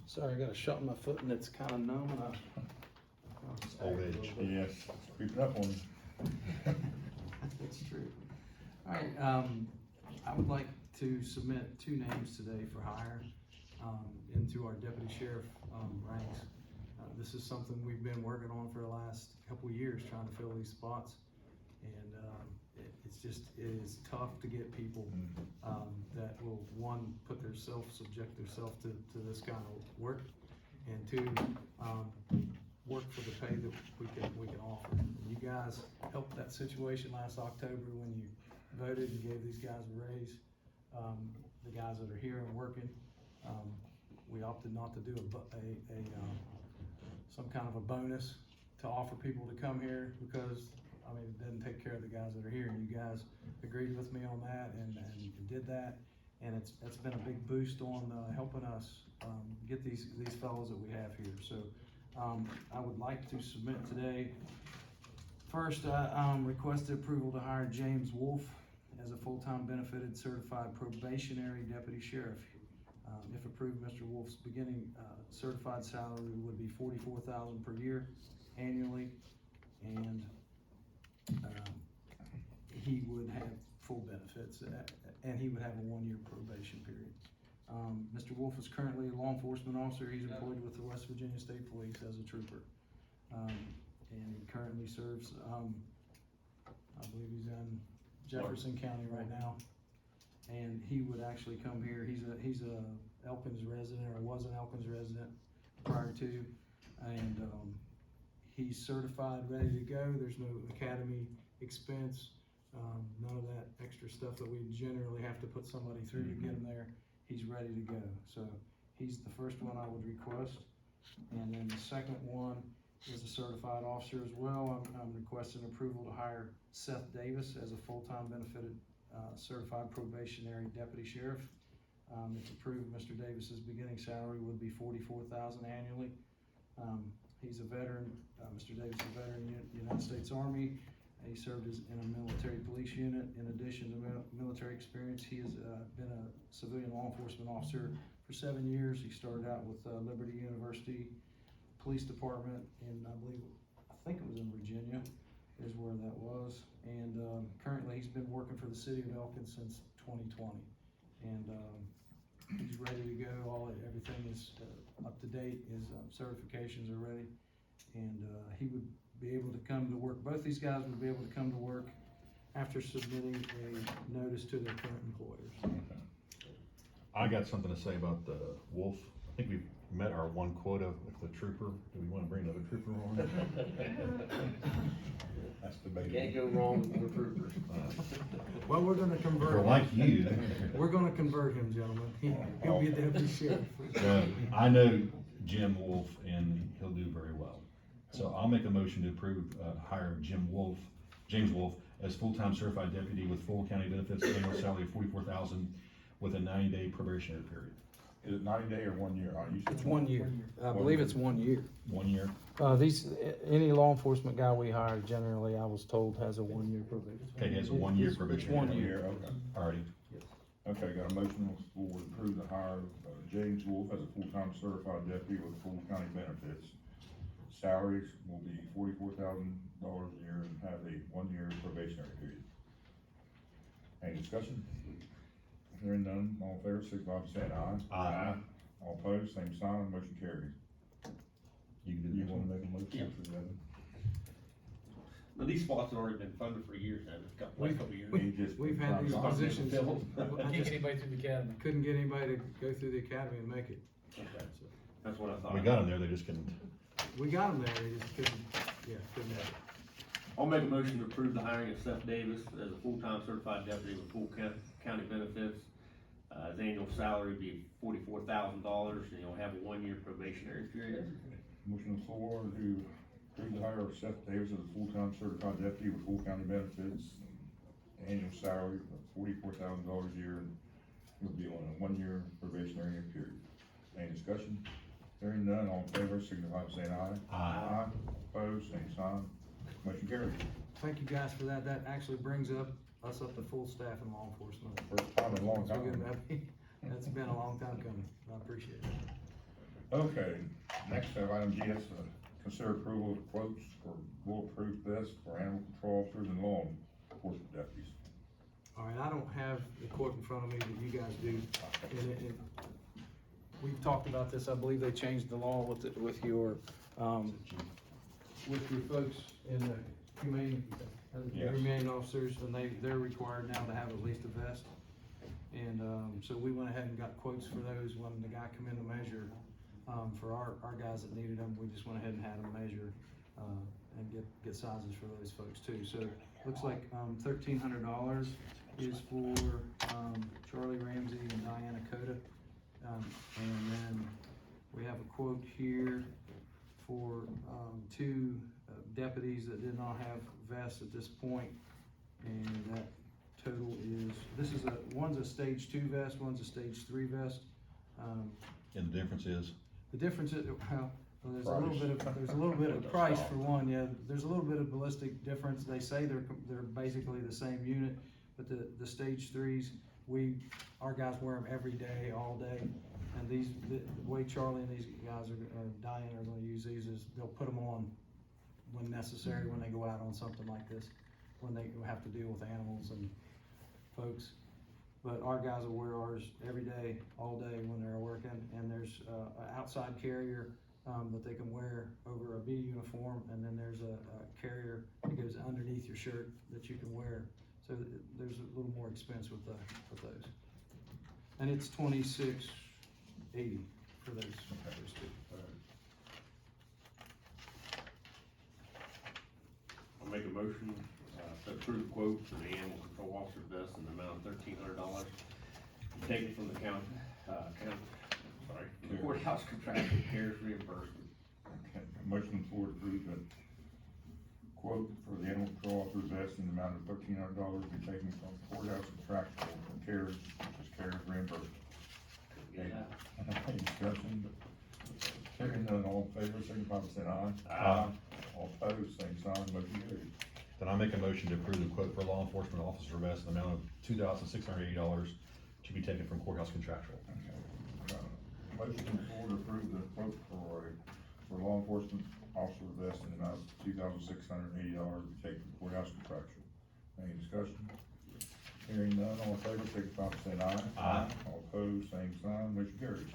Sorry, I got a shot in my foot and it's kinda numb and Old age. Yes, it's creeping up on you. It's true. Alright, I would like to submit 2 names today for hire, into our deputy sheriff, ranks. This is something we've been working on for the last couple of years, trying to fill these spots. And, it is tough to get people, that will, one, subject themselves to this kind of work, and 2, work for the pay that we can offer. And you guys helped that situation last October when you voted and gave these guys a raise. The guys that are here and working, we opted not to do some kind of a bonus to offer people to come here, because it doesn't take care of the guys that are here, and you guys agreed with me on that and did that, and it's been a big boost on helping us get these fellows that we have here. So I would like to submit today. First, I requested approval to hire James Wolf as a full-time benefited certified probationary deputy sheriff. If approved, Mr. Wolf's beginning certified salary would be $44,000 per year annually, and he would have full benefits, and he would have a 1-year probation period. Mr. Wolf is currently a law enforcement officer. He's employed with the West Virginia State Police as a trooper. And he currently serves, I believe he's in Jefferson County right now. And he would actually come here. He's a Elkins resident, or was an Elkins resident prior to, and he's certified, ready to go. There's no academy expense, none of that extra stuff that we generally have to put somebody through to get him there. He's ready to go. So he's the first one I would request. And then the second one is a certified officer as well. I'm requesting approval to hire Seth Davis as a full-time benefited certified probationary deputy sheriff. If approved, Mr. Davis's beginning salary would be $44,000 annually. He's a veteran. Mr. Davis is a veteran of the United States Army. He served in a military police unit. In addition to military experience, he has been a civilian law enforcement officer for 7 years. He started out with Liberty University Police Department in, I think it was in Virginia, is where that was. And currently he's been working for the city of Elkins since 2020. And he's ready to go. Everything is up to date. His certifications are ready. And he would be able to come to work. Both these guys would be able to come to work after submitting a notice to their current employers. Okay. I got something to say about the Wolf. I think we've met our 1 quota with the trooper. Do we want to bring another trooper on? That's debatable. Can't go wrong with troopers. Well, we're gonna convert For him. like you. We're gonna convert him, gentlemen. He'll be a deputy sheriff. I know Jim Wolf, and he'll do very well. So I'll make a motion to approve, hire James Wolf, as full-time certified deputy with full county benefits, annual salary of $44,000 with a 90-day probationary period. Is it 90-day or 1 year? You said It's 1 year. I believe it's 1 year. 1 year? Any law enforcement guy we hire, generally, I was told, has a 1-year probation. Okay, he has a 1 year It's probation. 1 1 year. year, okay. Alrighty. Okay, got a motion on the floor to approve the hire of James Wolf as a full-time certified deputy with full county benefits. Salaries will be $44,000 a year and have a 1 year probationary period. Any discussion? Hearing none, all in favor, signify by saying aye. Aye. All opposed, same sign, motion carries. You can do You this wanna one. make a motion Yeah. for that? But these spots have already been funded for years now, a couple of years. He just- We've had these Can't positions. filled. I just anybody through the academy. couldn't get anybody to go through the academy and make it. Okay, that's what I thought. We got him there, they just couldn't. We got them there, they just couldn't Yeah, couldn't make it. I'll make a motion to approve the hiring of Seth Davis as a full-time certified deputy with full county benefits. His annual salary would be $44,000, and he'll have a 1-year probationary period. Motion on the floor to approve the hire of Seth Davis as a full-time certified deputy with full county benefits. Annual salary of $44,000 a year, and he'll be on a 1-year probationary period. Any discussion? Hearing none, all in favor, signify by saying aye. Aye. Opposed, same sign. Motion carried. Thank you guys for that. That actually brings us up to full staff in law enforcement. First time in a long So good, time. that's been a long time coming. I appreciate it. Okay, next we have item G, that's consider approval of quotes for bulletproof vests for animal control officers and law enforcement deputies. All right, I don't have the quote in front of me, but you guys do. And we've talked about this. I believe they changed the law with your folks in the humane officers, and they're required now to have at least a vest. And, so we went ahead and got quotes for those when the guy come in to measure, for our guys that needed them. We just went ahead and had them measure, and get sizes for those folks too. So, looks like, $1,300 is for, Charlie Ramsey and Diana Coda. And then we have a quote here for, 2 deputies that did not have vests at this point, and that total is, one's a stage 2 vest, one's a stage 3 vest. And the difference is? The difference is, well, there's a little bit of price for one, yeah, there's a little bit of ballistic difference. They say they're basically the same unit, but the stage 3s, our guys wear them every day, all day. And the way Charlie and these guys Diane are gonna use these is they'll put them on when necessary, when they go out on something like this, when they have to deal with animals and folks. But our guys will wear ours every day, all day when they're working, and there's an outside carrier that they can wear over a B uniform, and then there's a carrier that goes underneath your shirt that you can wear. So there's a little more expense with those. And it's $26.80 for those two. I'll make a motion, to approve quote for the animal control officer vest in the amount of $1,300, taken from the courthouse contractual CARES reimbursement. Okay, motion for to approve the quote for the animal control officer vest in the amount of $1,300 be taken from courthouse contractual from CARES, which is CARES reimbursement. Yeah. Any discussion? Hearing none, all in favor, signify by saying aye. Aye. All opposed, same sign, motion carried. Then I make a motion to approve the quote for law enforcement officer vest in the amount of $2,680 to be taken from courthouse contractual. Okay. Motion on the floor to approve the quote for law enforcement officer vest in the amount of $2,680 to be taken from courthouse contractual. Any discussion? Hearing none, all in favor, signify by saying aye. Aye. All opposed, same sign, motion carried.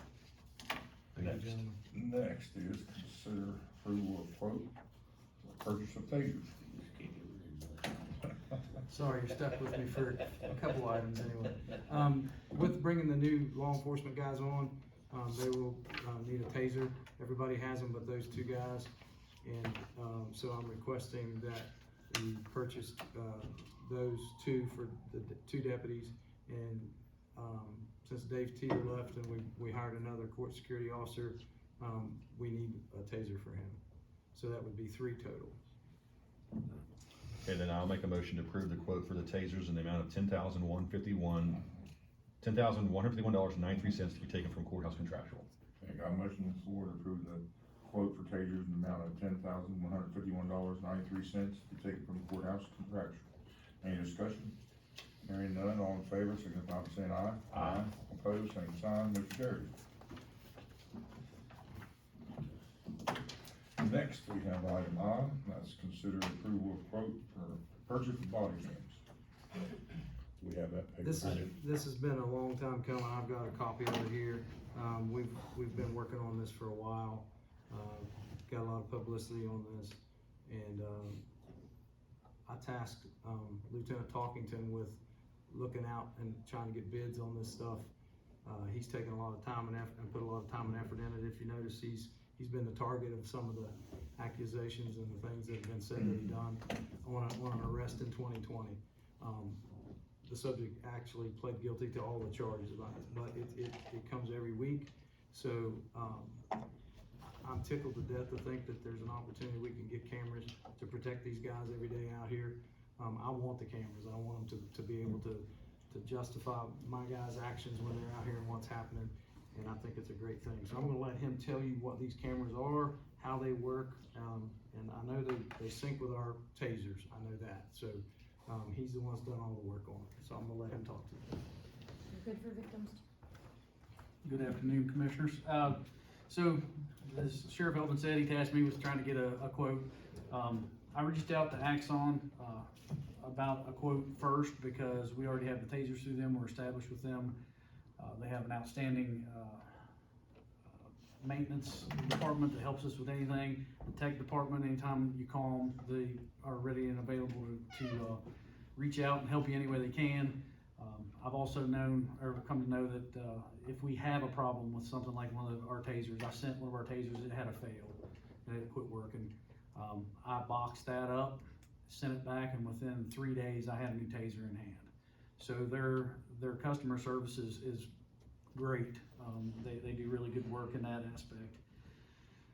Thank you, gentlemen. Next is consider approval of quote for purchase of tasers. Sorry, you're stuck with me for a couple items anyway. With bringing the new law enforcement guys on, they will need a taser. Everybody has them but those 2 guys. And so I'm requesting that we purchase those 2 for the 2 deputies. And since Dave Teeter left and we hired another court security officer, we need a taser for him. So that would be 3 total. Okay, then I'll make a motion to approve the quote for the tasers in the amount of $10,151.93 to be taken from courthouse contractual. Okay, got a motion on the floor to approve the quote for tasers in the amount of $10,151.93 to be taken from courthouse contractual. Any discussion? Hearing none, all in favor, signify by saying aye. Aye. Opposed, same sign, motion carried. Next, we have item I, that's consider approval of quote for purchase of body cams. We have that paper. This has been a long time coming. I've got a copy of it here. We've been working on this for a while. Got a lot of publicity on this, and I tasked Lieutenant Talkington with looking out and trying to get bids on this stuff. He's taken a lot of time and effort and put a lot of time and effort in it. If you notice, he's been the target of some of the accusations and the things that have been said that he done on an arrest in 2020. The subject actually pled guilty to all the charges, but it comes every week. So, I'm tickled to death to think that there's an opportunity we can get cameras to protect these guys every day out here. I want the cameras. I want them to be able to justify my guys' actions when they're out here and what's happening. And I think it's a great thing. So I'm gonna let him tell you what these cameras are, how they work, and I know they sync with our tasers. I know that. So he's the one that's done all the work on it. So I'm gonna let him talk to you. You're good for victims? Good afternoon, Commissioners. So, as Sheriff Elvin said, he tasked me with trying to get a quote. I reached out to Axon about a quote first because we already have the tasers through them, we're established with them. They have an outstanding maintenance department that helps us with anything. The tech department, anytime you call them, they are ready and available to reach out and help you any way they can. I've also come to know that if we have a problem with something like one of our tasers, I sent one of our tasers, it had a fail, and it quit working. I boxed that up, sent it back, and within 3 days I had a new taser in hand. So their customer service is great. They do really good work in that aspect.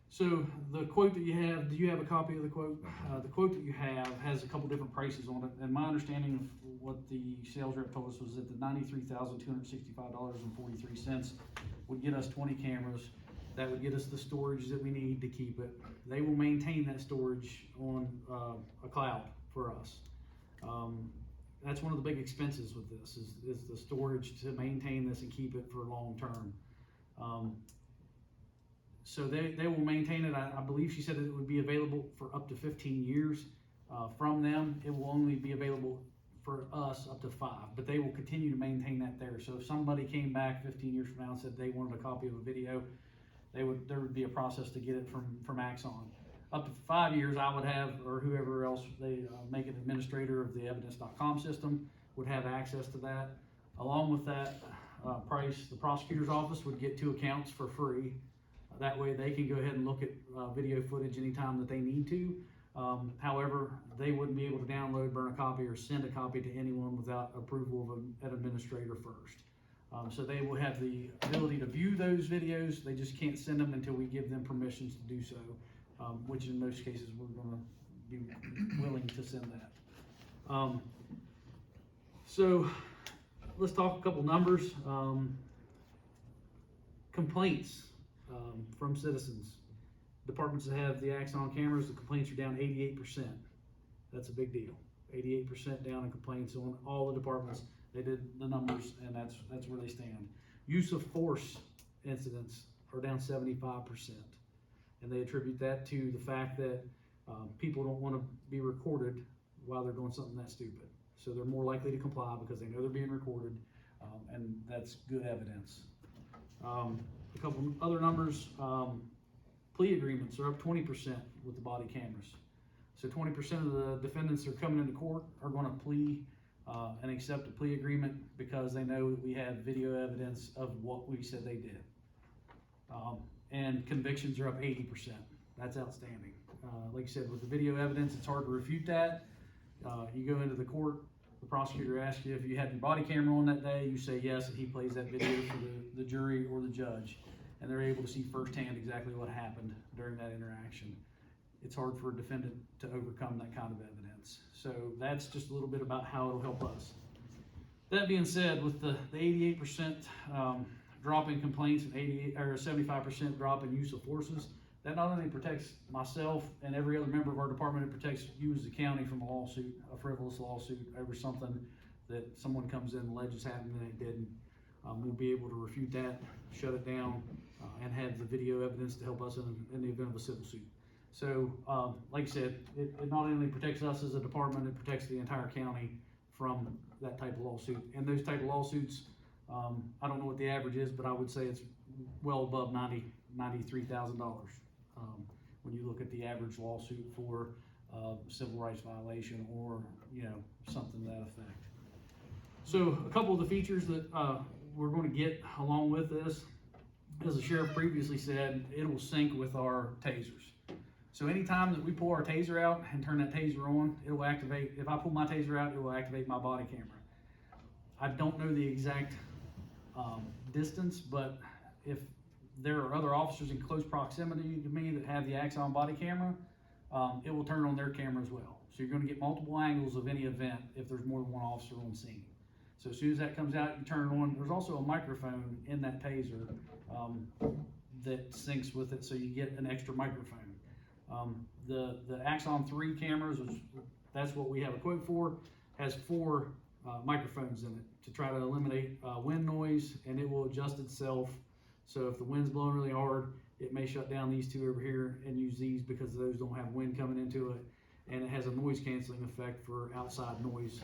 So the quote that you have, do you have a copy of the quote? The quote that you have has a couple different prices on it, and my understanding of what the sales rep told us was that the $93,265.43 would get us 20 cameras. That would get us the storage that we need to keep it. They will maintain that storage on a cloud for us. That's one of the big expenses with this is the storage to maintain this and keep it for long term. So they will maintain it. I believe she said that it would be available for up to 15 years. From them, it will only be available for us up to 5, but they will continue to maintain that there. So if somebody came back 15 years from now and said they wanted a copy of a video, there would be a process to get it from Axon. Up to 5 years, I would have, or whoever else, they make an administrator of the evidence.com system would have access to that. Along with that price, the prosecutor's office would get 2 accounts for free. That way they can go ahead and look at video footage anytime that they need to. However, they wouldn't be able to download, burn a copy, or send a copy to anyone without approval of an administrator first. So they will have the ability to view those videos. They just can't send them until we give them permissions to do so, which in most cases we're going to be willing to send that. So let's talk a couple numbers. Complaints from citizens. Departments that have the Axon cameras, the complaints are down 88%. That's a big deal. 88% down in complaints on all the departments. They did the numbers, and that's where they stand. Use of force incidents are down 75%, and they attribute that to the fact that people don't want to be recorded while they're doing something that stupid. So they're more likely to comply because they know they're being recorded, and that's good evidence. A couple other numbers. Plea agreements are up 20% with the body cameras. So 20% of the defendants that are coming into court are going to plea and accept a plea agreement because they know that we have video evidence of what we said they did. And convictions are up 80%. That's outstanding. Like I said, with the video evidence, it's hard to refute that. You go into the court, the prosecutor asks you if you had your body camera on that day, you say yes, and he plays that video for the jury or the judge. And they're able to see firsthand exactly what happened during that interaction. It's hard for a defendant to overcome that kind of evidence. So that's just a little bit about how it'll help us. That being said, with the 88% drop in complaints and 75% drop in use of forces, that not only protects myself and every other member of our department, it protects you as the county from a lawsuit, a frivolous lawsuit over something that someone comes in and alleges happened and it didn't. We'll be able to refute that, shut it down, and have the video evidence to help us in the event of a civil suit. So, like I said, it not only protects us as a department, it protects the entire county from that type of lawsuit. And those type of lawsuits, I don't know what the average is, but I would say it's well above $93,000 when you look at the average lawsuit for civil rights violation or something to that effect. So a couple of the features that we're going to get along with this. as the sheriff previously said, it will sync with our tasers. So anytime that we pull our taser out and turn that taser on, it will activate. If I pull my taser out, it will activate my body camera. I don't know the exact distance, but if there are other officers in close proximity to me that have the Axon body camera, it will turn on their camera as well. So you're gonna get multiple angles of any event if there's more than one officer on scene. So as soon as that comes out, you turn it on. There's also a microphone in that taser that syncs with it, so you get an extra microphone. The Axon 3 cameras, which that's what we have a quote for, has 4 microphones in it to try to eliminate wind noise, and it will adjust itself. So if the wind's blowing really hard, it may shut down these 2 over here and use these because those don't have wind coming into it, and it has a noise canceling effect for outside noise.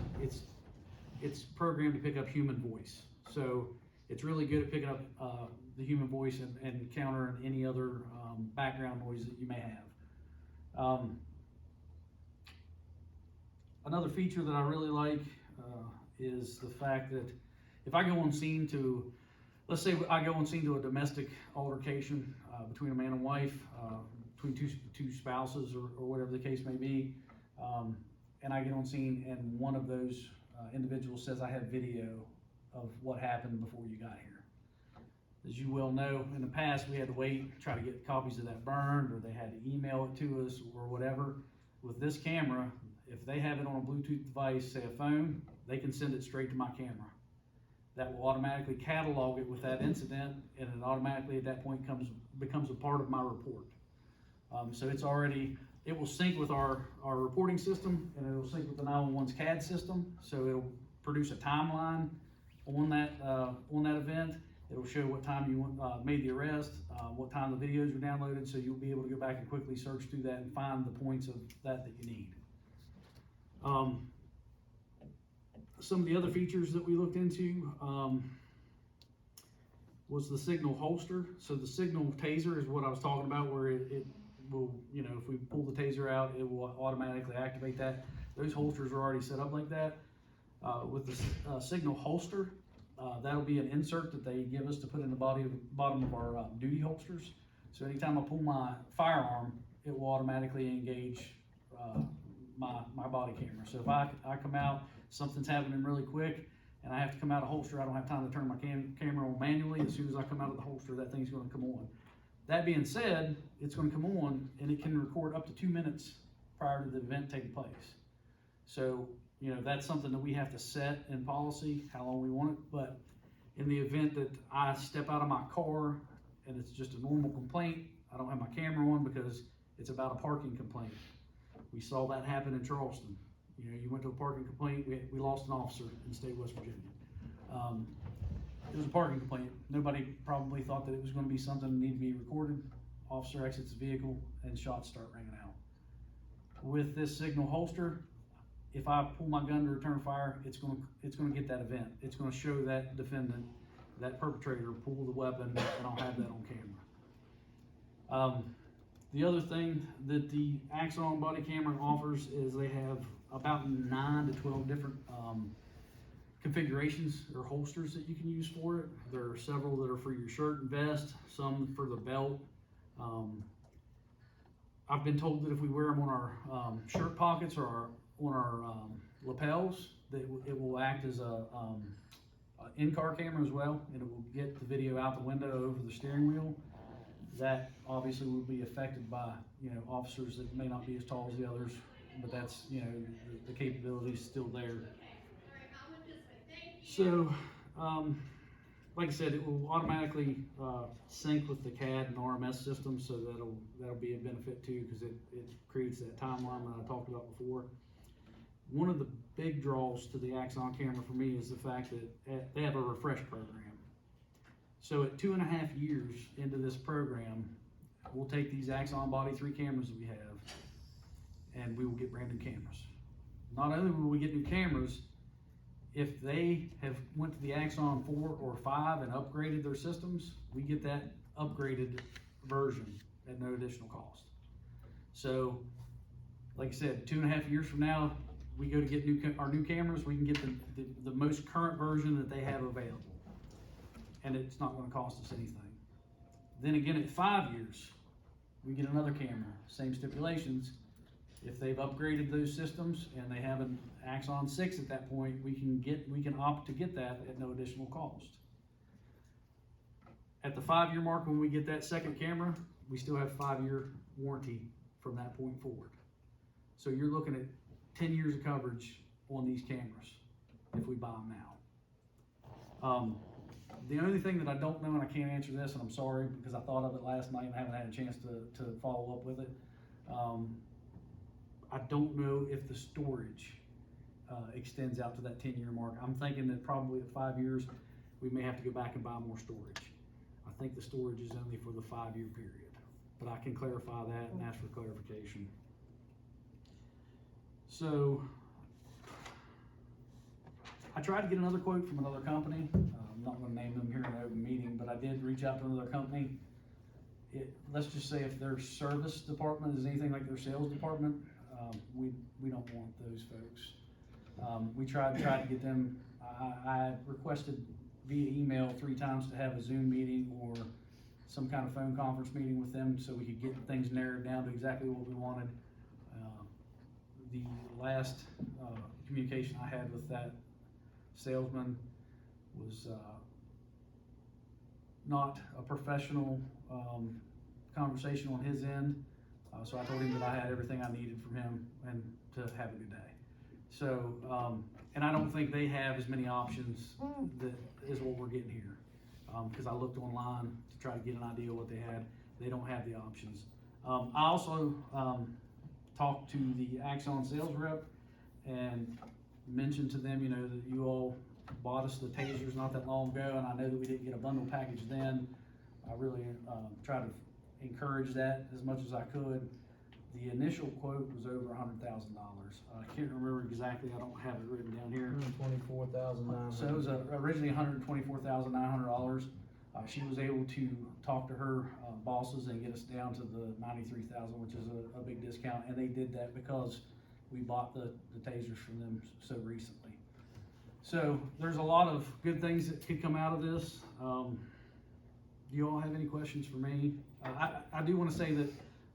It's programmed to pick up human voice, so it's really good at picking up the human voice and countering any other background noise that you may have. Another feature that I really like is the fact that if I go on scene to, let's say I go on scene to a domestic altercation between a man and wife, between two spouses or whatever the case may be, and I get on scene and one of those individuals says, I have video of what happened before you got here. As you well know, in the past we had to wait, try to get copies of that burned, or they had to email it to us or whatever. With this camera, if they have it on a Bluetooth device, say a phone, they can send it straight to my camera. That will automatically catalog it with that incident, and it automatically at that point becomes a part of my report. So it will sync with our reporting system, and it will sync with the 911's CAD system. So it'll produce a timeline on that event. It'll show what time you made the arrest, what time the videos were downloaded, so you'll be able to go back and quickly search through that and find the points of that you need. Some of the other features that we looked into was the signal holster. So the signal taser is what I was talking about, where it will, if we pull the taser out, it will automatically activate that. Those holsters are already set up like that. With the signal holster, that'll be an insert that they give us to put in the bottom of our duty holsters. So anytime I pull my firearm, it will automatically engage my body camera. So if I come out, something's happening really quick, and I have to come out of holster, I don't have time to turn my camera on manually. As soon as I come out of the holster, that thing's gonna come on. That being said, it's gonna come on, and it can record up to 2 minutes prior to the event taking place. So, that's something that we have to set in policy, how long we want it. But in the event that I step out of my car and it's just a normal complaint, I don't have my camera on because it's about a parking complaint. We saw that happen in Charleston. You went to a parking complaint, we lost an officer in the state of West Virginia. It was a parking complaint. Nobody probably thought that it was gonna be something that needed to be recorded. Officer exits the vehicle and shots start ringing out. With this signal holster, if I pull my gun to return fire, it's gonna get that event. It's gonna show that defendant, that perpetrator, pull the weapon, and I'll have that on camera. The other thing that the Axon body camera offers is they have about 9 to 12 different configurations or holsters that you can use for it. There are several that are for your shirt and vest, some for the belt. I've been told that if we wear them on our shirt pockets or on our lapels, that it will act as a in-car camera as well, and it will get the video out the window over the steering wheel. That obviously will be affected by officers that may not be as tall as the others, but that's the capability is still there. So like I said, it will automatically sync with the CAD and RMS system, so that'll be a benefit too, because it creates that timeline that I talked about before. One of the big draws to the Axon camera for me is the fact that they have a refresh program. So at 2.5 years into this program, we'll take these Axon Body 3 cameras that we have, and we will get brand new cameras. Not only will we get new cameras, if they have went to the Axon 4 or 5 and upgraded their systems, we get that upgraded version at no additional cost. So, like I said, 2.5 years from now, we go to get our new cameras, we can get the most current version that they have available. And it's not gonna cost us anything. Then again, at 5 years, we get another camera, same stipulations. If they've upgraded those systems and they have an Axon 6 at that point, we can opt to get that at no additional cost. At the 5-year mark, when we get that second camera, we still have 5-year warranty from that point forward. So you're looking at 10 years of coverage on these cameras if we buy them now. The only thing that I don't know, and I can't answer this, and I'm sorry because I thought of it last night and I haven't had a chance to follow up with it. I don't know if the storage extends out to that 10-year mark. I'm thinking that probably at 5 years, we may have to go back and buy more storage. I think the storage is only for the 5-year period, but I can clarify that and ask for clarification. So, I tried to get another quote from another company. I'm not gonna name them here in an open meeting, but I did reach out to another company. Let's just say if their service department is anything like their sales department, we don't want those folks. We tried to get them, I requested via email 3 times to have a Zoom meeting or some kind of phone conference meeting with them so we could get things narrowed down to exactly what we wanted. The last communication I had with that salesman was not a professional conversation on his end. So I told him that I had everything I needed from him and to have a good day. So, and I don't think they have as many options that is what we're getting here. Because I looked online to try to get an idea of what they had. They don't have the options. I also talked to the Axon sales rep and mentioned to them, you know, that you all bought us the tasers not that long ago, and I know that we didn't get a bundle package then. I really tried to encourage that as much as I could. The initial quote was over $100,000. I can't remember exactly, I don't have it written down here. $124,900. So it was originally $124,900. She was able to talk to her bosses and get us down to the $93,000, which is a big discount, and they did that because we bought the tasers from them so recently. So there's a lot of good things that could come out of this. Do you all have any questions for me? I do want to say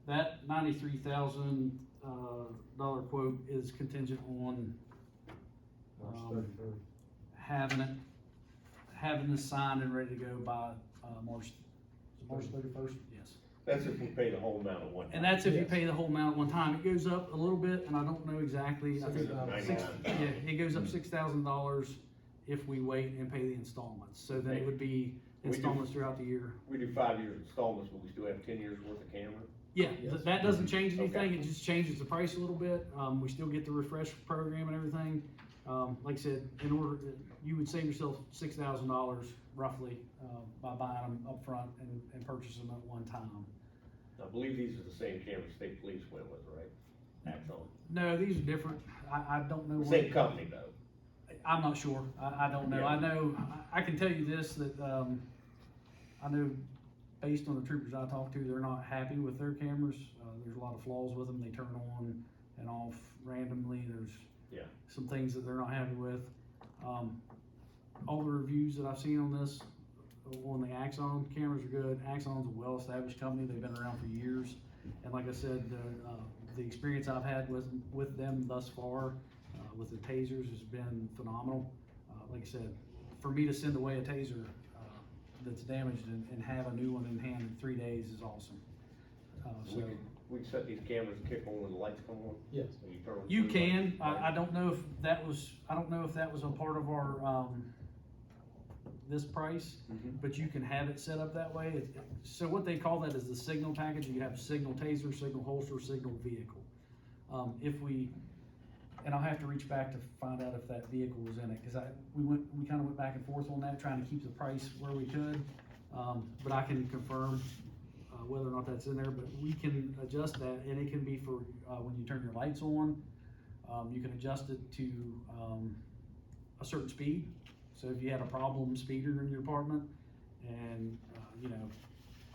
that $93,000 quote is contingent on having this signed and ready to go by March 31st. Yes. That's if we pay the whole amount at one time. And that's if you pay the whole amount at one time. It goes up a little bit, and I don't know exactly. I think it goes up $6,000 if we wait and pay the installments. So then it would be installments throughout the year. We do 5 years installments, but we still have 10 years worth of camera. Yeah, that doesn't change anything. It just changes the price a little bit. We still get the refresh program and everything. Like I said, in order, you would save yourself $6,000 roughly by buying them up front and purchasing them at one time. I believe these are the same cameras state police went with, right? Axon. No, these are different. I don't know. Same company though. I'm not sure. I don't know. Yeah. I know, I can tell you this, that I know based on the troopers I talked to, they're not happy with their cameras. There's a lot of flaws with them. They turn on and off randomly. There's some things that they're not happy with. All the reviews that I've seen on this, on the Axon cameras are good. Axon's a well-established company. They've been around for years. And like I said, the experience I've had with them thus far, with the tasers has been phenomenal. Like I said, for me to send away a taser that's damaged and have a new one in hand in 3 days is awesome. So we can set these cameras and kick on when the lights come on? Yes. When you turn on you blue can. light? I don't know if that was a part of our this price, but you can have it set up that way. So what they call that is the signal package. You have signal taser, signal holster, signal vehicle. And I'll have to reach back to find out if that vehicle was in it, because we kind of went back and forth on that, trying to keep the price where we could. But I can confirm whether or not that's in there, but we can adjust that, and it can be for when you turn your lights on. You can adjust it to a certain speed. So if you had a problem speeder in your apartment and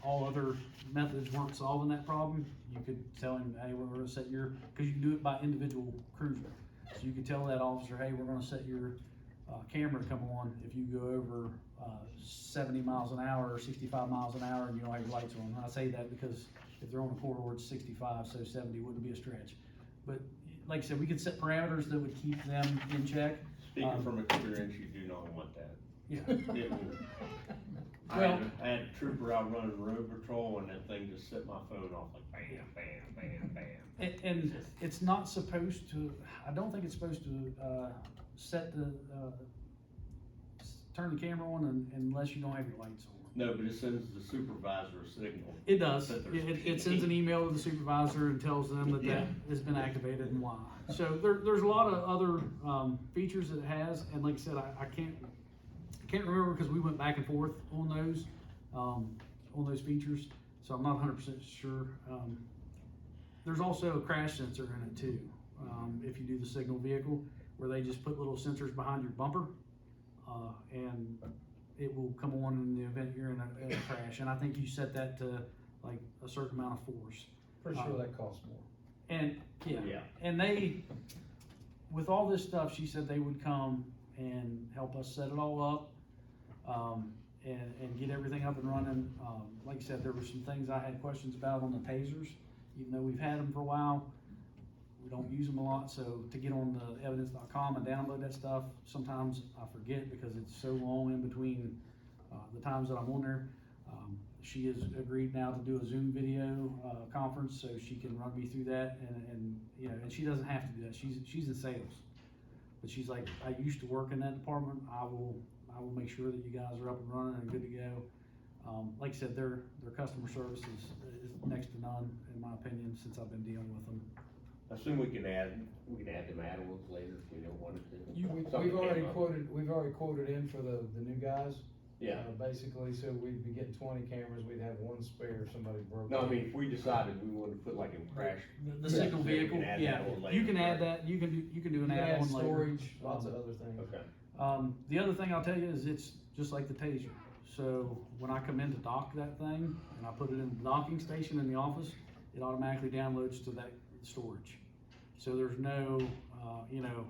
all other methods weren't solving that problem, you could tell him, hey, we're gonna set because you can do it by individual cruiser. So you could tell that officer, hey, we're gonna set your camera to come on if you go over 70 miles an hour or 65 miles an hour and you don't have your lights on. And I say that because if they're on a corridor, it's 65, so 70 wouldn't be a stretch. But like I said, we could set parameters that would keep them in check. Speaking from experience, you do not want that. Yeah. It will. Well, I had a trooper out running road patrol and that thing just set my phone off like bam, bam, bam, bam. and it's not supposed to, I don't think it's supposed to, set the, turn the camera on unless you don't have your lights on. No, but it sends the supervisor a signal. It does. that there's It sends an email to the supervisor and tells them that that has been activated and why. So there's a lot of other, features that it has, and like I said, I can't remember because we went back and forth on those features, so I'm not 100% sure. There's also a crash sensor in it too, if you do the signal vehicle, where they just put little sensors behind your bumper, and it will come on in the event you're in a crash. And I think you set that to like a certain amount of force. Pretty sure that costs more. And Yeah. and they, with all this stuff, she said they would come and help us set it all up, and get everything up and running. Like I said, there were some things I had questions about on the tasers, even though we've had them for a while. We don't use them a lot, so to get on the evidence.com and download that stuff, sometimes I forget because it's so long in between the times that I'm on there. She has agreed now to do a Zoom video conference, so she can run me through that, and you know, and she doesn't have to do that. She's in sales, but she's like, I used to work in that department. I will make sure that you guys are up and running and good to go. Like I said, their customer service is next to none, in my opinion, since I've been dealing with them. I assume we can add them add-ons later if we don't want to. We've already quoted in for the new guys. Yeah. Basically, so we'd be getting 20 cameras, we'd have one spare if somebody broke. No, I mean, if we decided we wanted to put like in crash. The signal vehicle, yeah, you can add that, you can do an add-on later. Storage, lots of other things. Okay. The other thing I'll tell you is it's just like the taser. So when I come in to dock that thing and I put it in the docking station in the office, it automatically downloads to that storage. So there's no,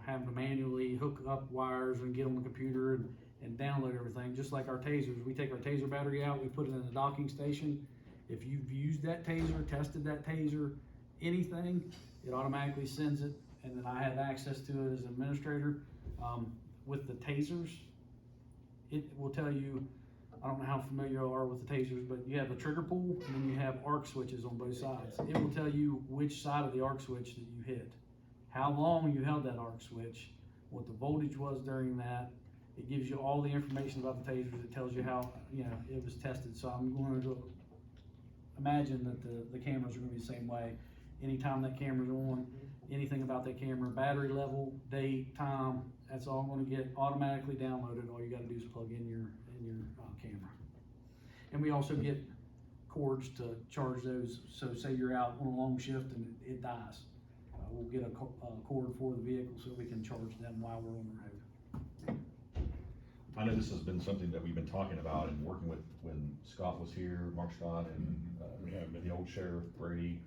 having to manually hook up wires and get on the computer and download everything. Just like our tasers, we take our taser battery out, we put it in the docking station. If you've used that taser, tested that taser, anything, it automatically sends it, and then I have access to it as an administrator. With the tasers, it will tell you, I don't know how familiar you are with the tasers, but you have a trigger pull and then you have arc switches on both sides. It will tell you which side of the arc switch that you hit, how long you held that arc switch, what the voltage was during that. It gives you all the information about the tasers. It tells you how, it was tested. So I'm going to imagine that the cameras are going to be the same way. Anytime that camera's on, anything about that camera, battery level, date, time, that's all going to get automatically downloaded. All you got to do is plug in your camera. And we also get cords to charge those. So say you're out on a long shift and it dies. We'll get a cord for the vehicle so we can charge them while we're on the road. I know this has been something that we've been talking about and working with when Scott was here, Mark Scott, and the old sheriff, Brady.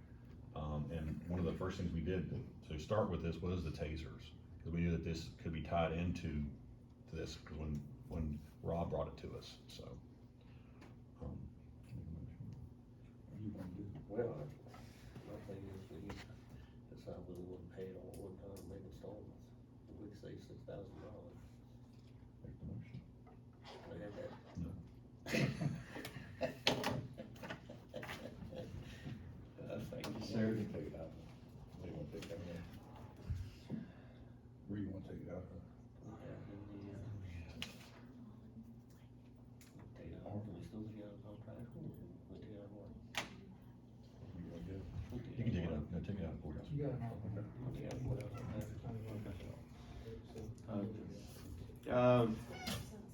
And one of the first things we did to start with this was the tasers, because we knew that this could be tied into this when Rob brought it to us, so. Well, my thing is we need to decide whether we want to pay it all at one time and make installments. We could save $6,000. Make the motion. I have that. No. Thank you, Sarah, sir. you can take it out. Where you want to take it out? Where you want to take it out? Take it out, we still take it out of contract, we take it out of what? You want to do it? You can take it out, no, take it out of the courthouse. You got it. We take it out of what else?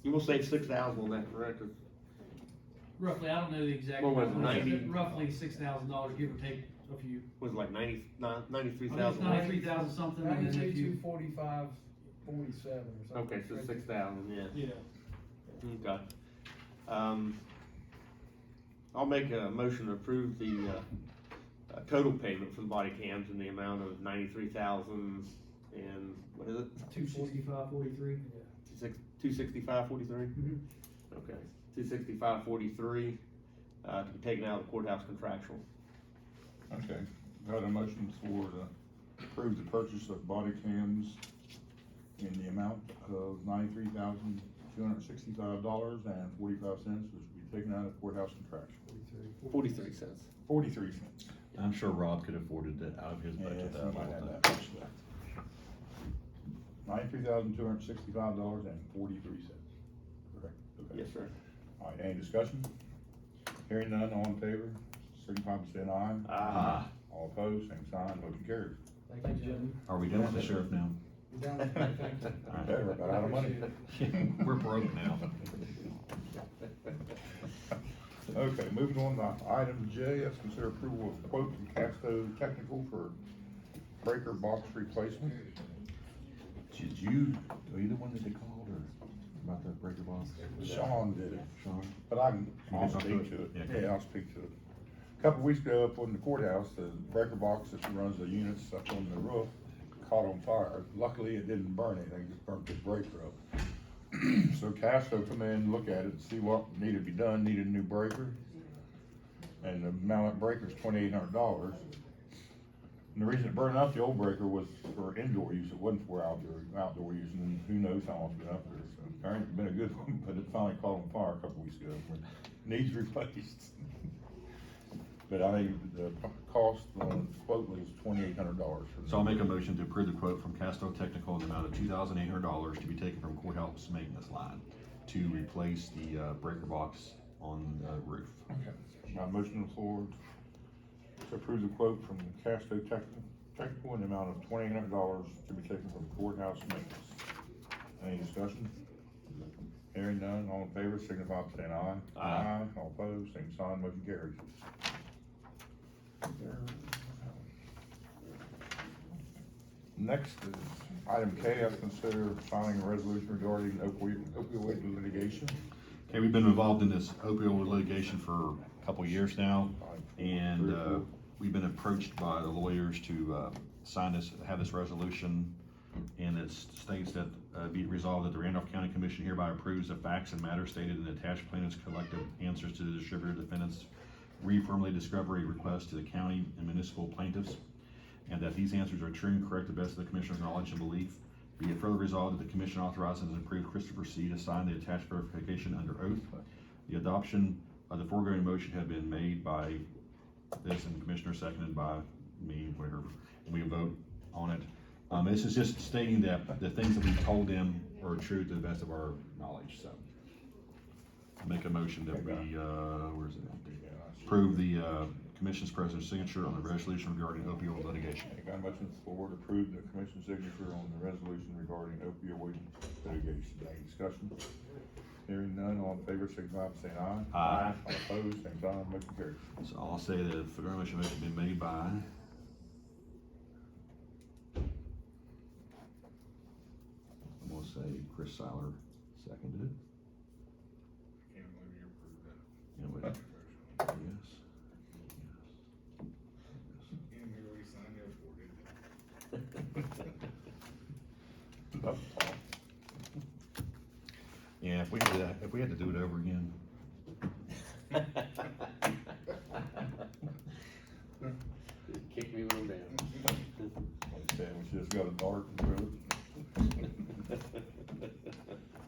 You will save 6,000 on that, correct? Roughly, I don't know the exact. What was it, number, 90? Roughly $6,000, give or take a few. Was it like 93,000? 93,000 something. And then if 92, you, 245, 47 or something. Okay, so 6,000, yeah. Yeah. Okay. I'll make a motion to approve the, total payment for the body cams in the amount of 93,000 and, what is it? 245, 43. 265.43? Okay, 265.43, to be taken out of the courthouse contractual. Okay, got a motion for to approve the purchase of body cams in the amount of $93,265.45, which will be taken out of courthouse contraction. 43 cents. 43 cents. I'm sure Rob could afford it out of his Yeah, budget. he might have that much left. $93,265.43. Correct? Okay. Yes, sir. All right, any discussion? Hearing none, all in favor, signify by saying aye. Aye. All opposed, same sign, motion carries. Thank you, gentlemen. Are we done with the sheriff now? You're down with me, thank you. Okay, we're about out of money. We're broke now. Okay, moving on to item J, let's consider approval of quote from Casto Technical for breaker box replacement. Are you the one that they called or about the breaker box? Sean did it, Sean? but I'll speak to it. Yeah. Yeah, I'll speak to it. A couple weeks ago up on the courthouse, the breaker box that runs the units up on the roof caught on fire. Luckily, it didn't burn anything, just burnt the breaker up. So Casto come in, look at it, see what needed to be done, needed a new breaker. And the amount of that breaker's $2,800. And the reason it burned out the old breaker was for indoor use, it wasn't for outdoor use, and who knows how long it's been up there. So apparently it's been a good one, but it finally caught on fire a couple weeks ago. Needs replaced. But I think the cost on the quote was $2,800. So I'll make a motion to approve the quote from Casto Technical in the amount of $2,800 to be taken from courthouse maintenance line to replace the breaker box on the roof. Okay. My motion on the floor to approve the quote from Casto Technical in the amount of $2,800 to be taken from courthouse maintenance. Any discussion? Hearing none, all in favor, signify by saying aye. Aye. All opposed, same sign, motion carries. Next is item K, let's consider filing a resolution regarding opioid litigation. Okay, we've been involved in this opioid litigation for a couple of years now, and we've been approached by the lawyers to have this resolution, and it states that be it resolved that the Randolph County Commission hereby approves the facts and matters stated in the attached plaintiff's collective answers to the distributor defendants' reaffirmly discovery request to the county and municipal plaintiffs, and that these answers are true and correct to the best of the commissioner's knowledge and belief. Be it further resolved that the commission authorizes and approves Christopher C. to sign the attached verification under oath. The adoption of the foregoing motion had been made by this and Commissioner seconded by me, whatever, and we vote on it. This is just stating that the things that we told them are true to the best of our knowledge, so. I make a motion that we, where is it? Approve the, Commission's president's signature on the resolution regarding opioid litigation. I got a motion on the floor to approve the commission's signature on the resolution regarding opioid litigation. Any discussion? Hearing none, all in favor, signify by saying aye. Aye. All opposed, same sign, motion carries. So I'll say that the foregoing motion has been made by I'm gonna say Chris Seiler seconded it. Can't believe you approved that. Anyway, yes. Yeah, if we had to do it over again. Kick me when I'm down. Like I said, we just got a dart and threw it.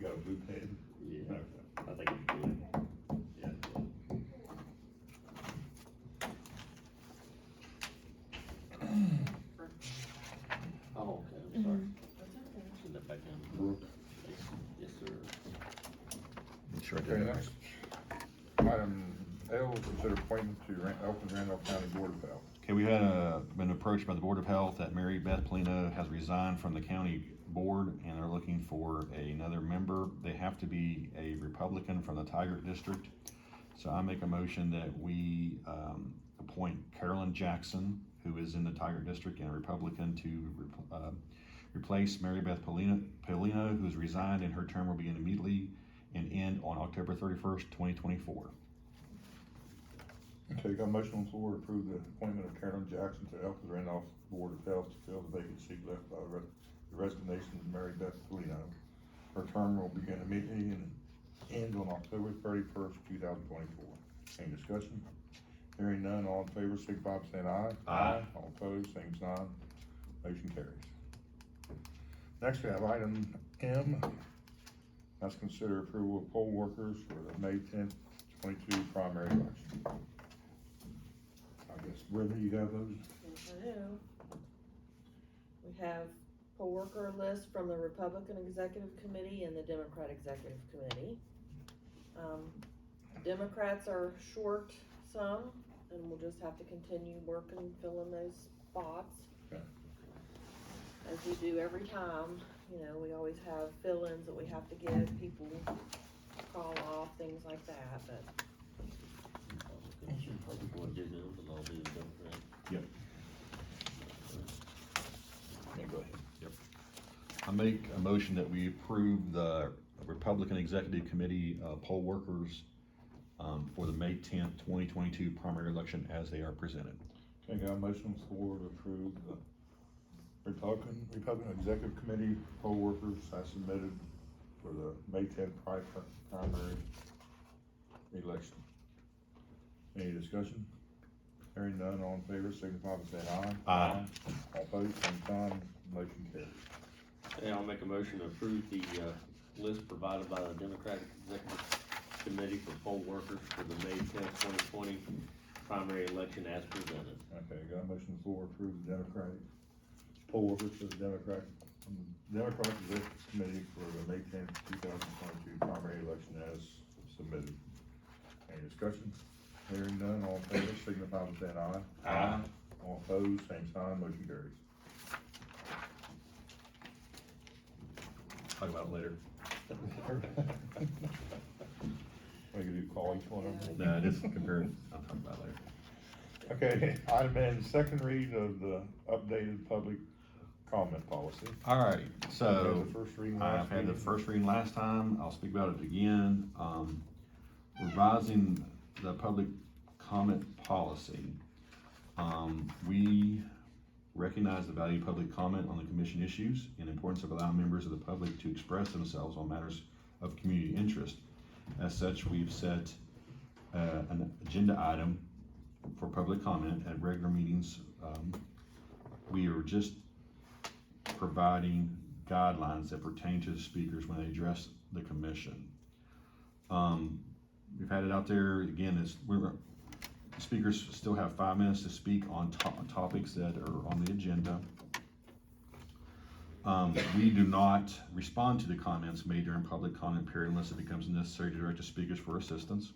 Got a blue pen? Yeah, I think it's good. Yeah. Oh, okay, I'm sorry. Send that back down. Brooke. Yes, sir. Make sure I Okay, did it. next. Item L, consider appointment to Elkins Randolph County Board of Health. Okay, we had been approached by the Board of Health that Mary Beth Polino has resigned from the county board, and they're looking for another member. They have to be a Republican from the Tigard District. So I make a motion that we appoint Carolyn Jackson, who is in the Tigard District and a Republican, to replace Mary Beth Polino, who's resigned, and her term will begin immediately and end on October 31st, 2024. Okay, got a motion on the floor to approve the appointment of Carolyn Jackson to Elkins Randolph Board of Health to fill the vacant seat left by the resignation of Mary Beth Polino. Her term will begin immediately and end on October 31st, 2024. Any discussion? Hearing none, all in favor, signify by saying aye. Aye. All opposed, same sign. Motion carries. Next, we have item M. Let's consider approval of poll workers for the May 10th, 22 primary election. I guess, Brittany, you have those? Yes, I do. We have poll worker list from the Republican Executive Committee and the Democrat Executive Committee. Democrats are short some, and we'll just have to continue working, filling those spots. Okay. As we do every time, you know, we always have fill-ins that we have to give, people call off, things like that, but. Yep. Yeah, go ahead. Yep. I make a motion that we approve the Republican Executive Committee poll workers for the May 10th, 2022 primary election as they are presented. Okay, got a motion on the floor to approve the Republican Executive Committee poll workers as submitted for the May 10th primary election. Any discussion? Hearing none, all in favor, signify by saying aye. Aye. All opposed, same sign, motion carries. And I'll make a motion to approve the, list provided by the Democratic Executive Committee for poll workers for the May 10th, 2020 primary election as presented. Okay, got a motion on the floor to approve the Democratic poll workers for the Democratic Executive Committee for the May 10th, 2022 primary election as submitted. Any discussion? Hearing none, all in favor, signify by saying aye. Aye. All opposed, same sign, motion carries. Talk about it later. What are you gonna do, call each one of them? No, just compare it. I'll talk about it later. Okay, item N, second read of the updated public comment policy. All right, so We had the first reading I've last had the meeting. first reading last time. I'll speak about it again. Revising the public comment policy. We recognize the value of public comment on the commission issues and importance of allowing members of the public to express themselves on matters of community interest. As such, we've set an agenda item for public comment at regular meetings. We are just providing guidelines that pertain to the speakers when they address the commission. We've had it out there, again, speakers still have 5 minutes to speak on topics that are on the agenda. We do not respond to the comments made during public comment period unless it becomes necessary to direct the speakers for assistance.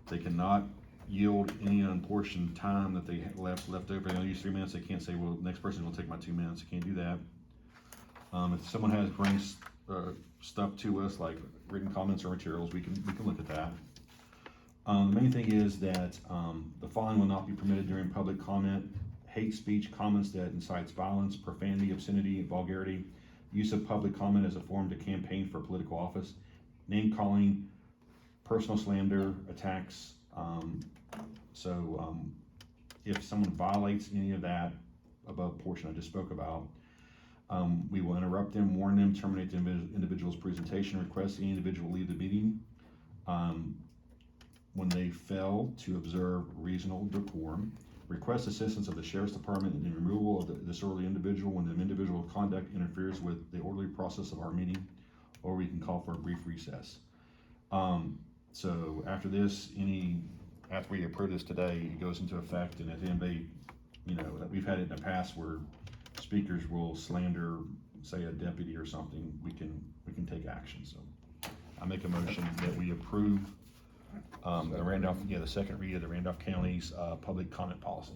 They cannot yield any unportioned time that they have left over. They only use 3 minutes. They can't say, well, the next person will take my 2 minutes. They can't do that. If someone brings stuff to us, like written comments or materials, we can look at that. The main thing is that the following will not be permitted during public comment: hate speech, comments that incites violence, profanity, obscenity, vulgarity, use of public comment as a form to campaign for political office, name calling, personal slander, attacks. If someone violates any of that above portion I just spoke about, we will interrupt them, warn them, terminate the individual's presentation, request the individual leave the meeting. When they fail to observe reasonable decorum, request assistance of the Sheriff's Department in the removal of the disorderly individual when the individual conduct interferes with the orderly process of our meeting, or we can call for a brief recess. So after this, after we approve this today, it goes into effect, and if anybody, we've had it in the past where speakers will slander, say, a deputy or something, we can take action. So I make a motion that we approve the second read of the Randolph County's public comment policy.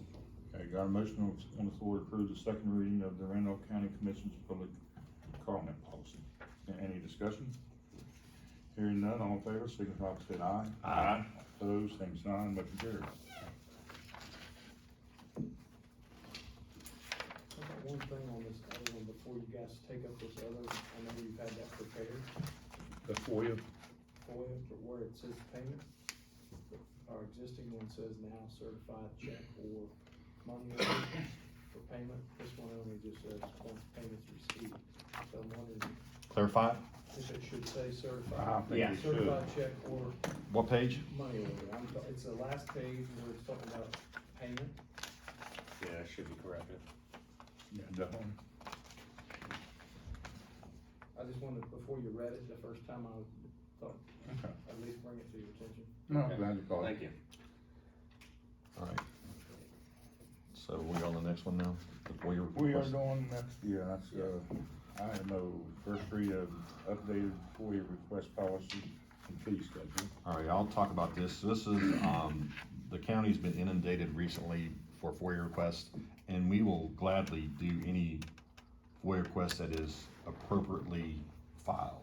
Okay, got a motion on the floor to approve the second reading of the Randolph County Commission's public comment policy. Any discussion? Hearing none, all in favor, signify by saying aye. Aye. Opposed, same sign, motion carries. I got one thing on this other one before you guys take up this other, I know you've had that prepared The FOIA. for you, but where it says payment. Our existing one says now certified check or money order for payment. This one only just says once payments received. So I'm wondering, Clarify? if it should say I certified. think it should. Certified check or What page? money order. It's the last page where it's talking about payment. Yeah, it should be corrected. Yeah, definitely. I just wanted, before you read it the first time, I thought, Okay. at least bring it to your attention. No, I'm glad you called. Thank you. All right. So we on the next one now? The FOIA We are request? going next, yeah, that's, item O, first read of updated FOIA request policy and fee schedule. All right, I'll talk about this. This is, the county's been inundated recently for FOIA requests, and we will gladly do any FOIA request that is appropriately filed.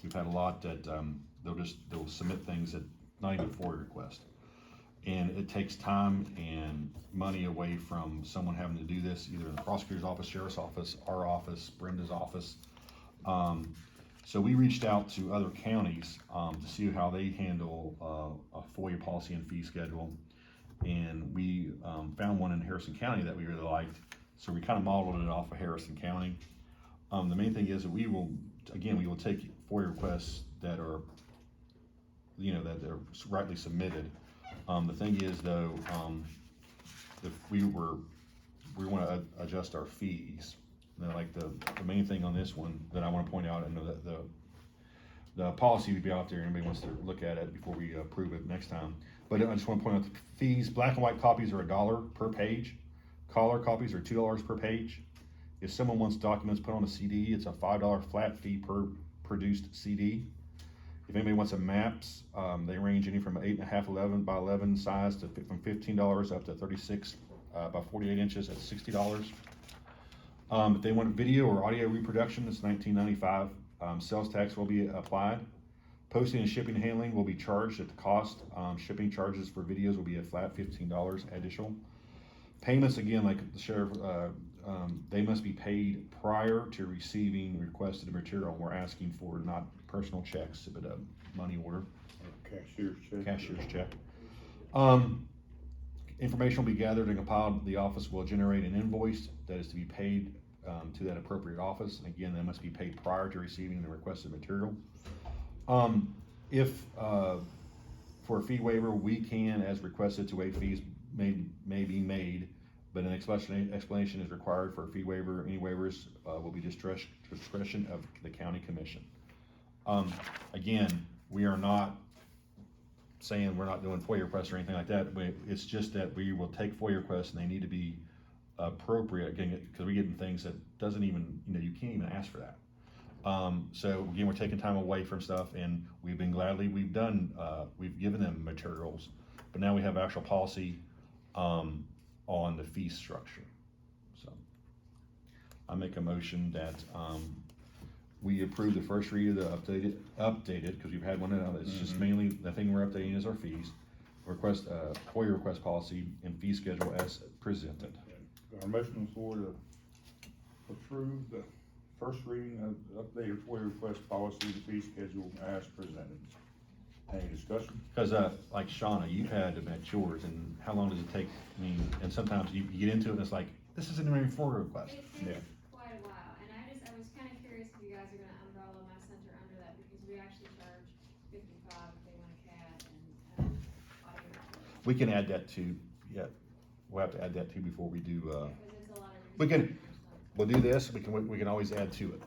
We've had a lot that, they'll submit things that, not even FOIA request. And it takes time and money away from someone having to do this, either in the prosecutor's office, sheriff's office, our office, Brenda's office. So we reached out to other counties, to see how they handle, a FOIA policy and fee schedule. And we, found one in Harrison County that we really liked, so we kind of modeled it off of Harrison County. The main thing is that we will take FOIA requests that are, that they're rightly submitted. The thing is though, if we wanna adjust our fees, then like the main thing on this one that I wanna point out, I know that the policy would be out there, anybody wants to look at it before we approve it next time. But I just wanna point out the fees, black and white copies are $1 per page, color copies are $2 per page. If someone wants documents put on a CD, it's a $5 flat fee per produced CD. If anybody wants some maps, they range anywhere from 8.5, 11 by 11 size to from $15 up to 36 by 48 inches at $60. If they want video or audio reproduction, it's $19.95. Sales tax will be applied. Posting and shipping and handling will be charged at the cost. Shipping charges for videos will be a flat $15 additional. Payments, again, like the sheriff, they must be paid prior to receiving requested material. We're asking for not personal checks, but a money order. Cashier's check. Cashier's check. Information will be gathered and compiled. The office will generate an invoice that is to be paid to that appropriate office. Again, that must be paid prior to receiving the requested material. If for a fee waiver, we can, as requested, to waive fees may be made, but an explanation is required for a fee waiver. Any waivers will be discretion of the county commission. Again, we are not saying we're not doing FOIA requests or anything like that. It's just that we will take FOIA requests and they need to be appropriate, again, because we're getting things that doesn't even, you can't even ask for that. So again, we're taking time away from stuff, and we've given them materials, but now we have actual policy on the fee structure. So I make a motion that we approve the first read of the updated, because we've had one out. It's just mainly the thing we're updating is our fees. Request FOIA request policy and fee schedule as presented. Our motion on the floor to approve the first reading of the updated FOIA request policy and fee schedule as presented. Any discussion? Because like Shauna, you've had to match yours, and how long does it take? I mean, and sometimes you get into it and it's like, this isn't even a FOIA request. It takes quite a while, and I was kind of curious if you guys are gonna umbrella my center under that, because we actually charge 55 if they want a CAD and audio recording. We can add that to, we'll have to add that too before we do, Because it's a lot of. we'll do this, we can always add to it.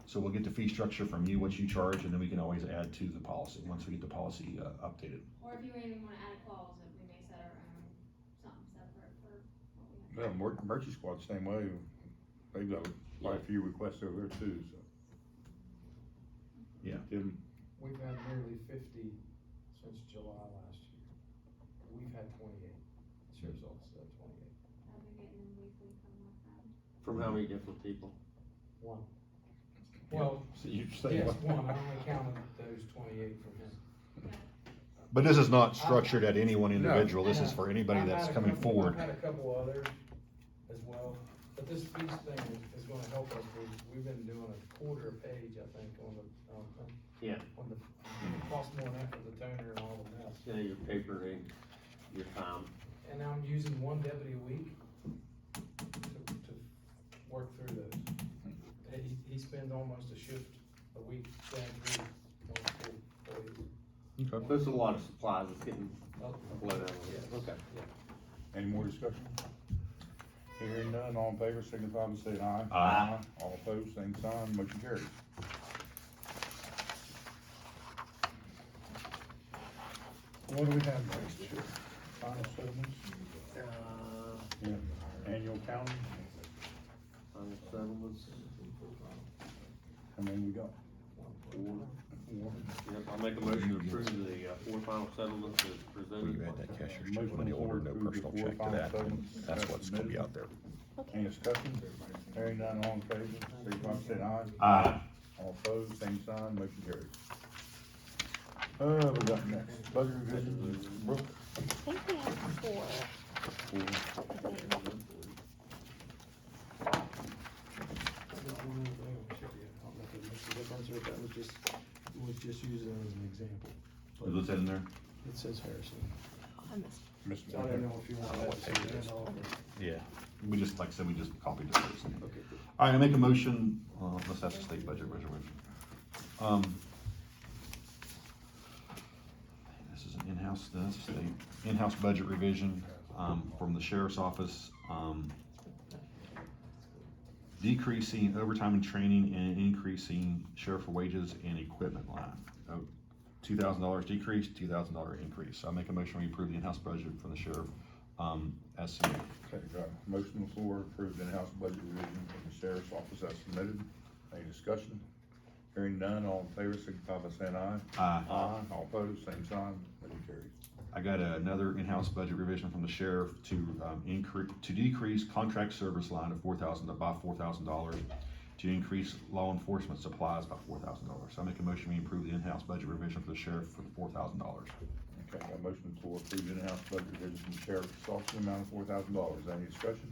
So we'll get the fee structure from you, what you charge, and then we can always add to the policy, once we get the policy updated. Or if you even wanna add a clause that we may set our own, something separate for what we have. Well, Mercy Squad, same way. They've got quite a few requests over there too, so. Yeah. We've had nearly 50 since July last year. We've had 28. Sheriff's office had 28. I've been getting them weekly from my friend. From how many different people? One. Well, So you say yes, what? one. I only counted those 28 from him. But this is not structured at any one individual, this is for anybody I've that's had a coming couple- forward. I've had a couple others as well, but this fees thing is gonna help us. We've been doing a quarter a page, I think, on the, Yeah. on the, it costs more than that for the toner and all the mess. Yeah, your paper, ink, your time. And I'm using one deputy a week to work through those. He spends almost a shift a week, then through, full employees. Okay. There's a lot of supplies that's getting blown out. Yeah. Okay. Any more discussion? Hearing none, all in favor, signify by saying aye. Aye. All opposed, same sign, motion carries. What do we have next here? Final settlements? Yeah, annual county, Final settlements. how many we got? Four. Four. Yep, I'll make a motion to approve the, four final settlements as presented. Motion on the order, no personal check to that. That's what's gonna be out there. Any discussion? Hearing none, all in favor, signify by saying aye. Aye. All opposed, same sign, motion carries. We got next, budget revision, Brooke. I think we have four. That was just used as an example. What's that in there? It says Harrison. I missed. So I don't know if you want that to see that all. Yeah, we just, like I said, we just copied this. Okay, good. All right, I make a motion, let's have the state budget resolution. This is an in-house, that's a state, in-house budget revision, from the sheriff's office, decreasing overtime and training and increasing sheriff wages and equipment line. $2,000 decrease, $2,000 increase. So I make a motion, we approve the in-house budget for the sheriff, as submitted. Okay, got a motion on the floor, approved in-house budget revision from the sheriff's office as submitted. Any discussion? Hearing none, all in favor, signify by saying aye. Aye. Aye. All opposed, same sign, motion carries. I got another in-house budget revision from the sheriff to decrease contract service line of by $4,000, to increase law enforcement supplies by $4,000. So I make a motion, we approve the in-house budget revision for the sheriff for the $4,000. Okay, got a motion on the floor, approved in-house budget revision from the sheriff's office in the amount of $4,000. Any discussion?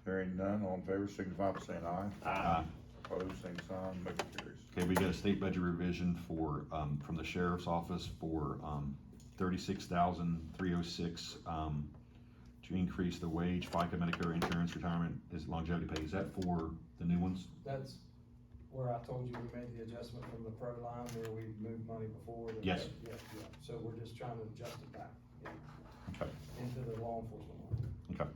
Hearing none, all in favor, signify by saying aye. Aye. Opposed, same sign, motion carries. Okay, we got a state budget revision for, from the sheriff's office for, $36,306, to increase the wage, FICA, Medicare, insurance, retirement, is longevity pay. Is that for the new ones? That's where I told you we made the adjustment from the pro line where we moved money before. Yes. Yeah, so we're just trying to adjust it back, Okay, into the law enforcement line. okay.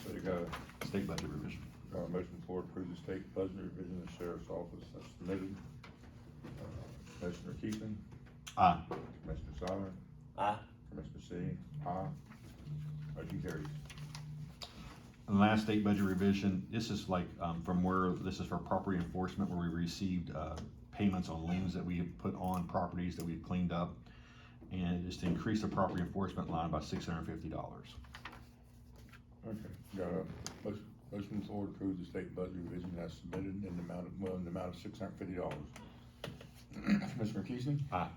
So you got a State budget revision. Got a motion on the floor to approve the state budget revision of the sheriff's office as submitted. Commissioner Keating, Aye. Commissioner Siler, Aye. Commissioner C, aye. Motion carries. And the last state budget revision, this is like, from where, this is for property enforcement, where we received, payments on liens that we have put on properties that we've cleaned up. And it's to increase the property enforcement line by $650. Okay, got a motion on the floor to approve the state budget revision as submitted in the amount of $650. Commissioner Keating, Aye.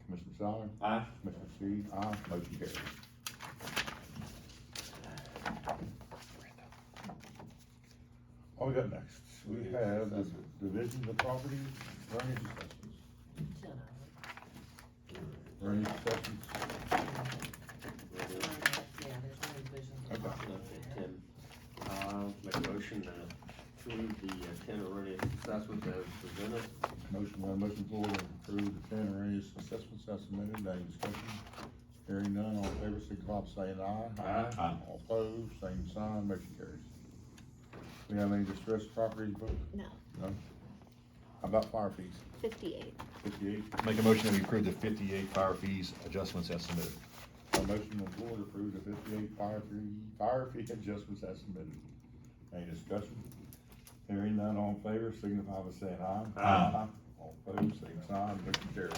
Commissioner Siler, Aye. Commissioner C, aye. Motion carries. What we got next? We have the divisions of property, drainage assessments. Drainage assessments. Make a motion to approve the 10 erroneous assessments as presented. Motion floor to approve the 10 erroneous assessments as submitted. Any discussion? Hearing none, all in favor, signify by saying aye. Aye. All opposed, same sign, motion carries. We have any distressed properties, Brooke? No, No? How about fire fees? 58. 58? Make a motion that we approve the 58 fire fees adjustments as submitted. A motion on the floor to approve the 58 fire fee adjustments as submitted. Any discussion? Hearing none, all in favor, signify by saying aye. Aye. All opposed, same sign, motion carries.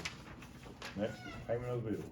Next is payment of bills.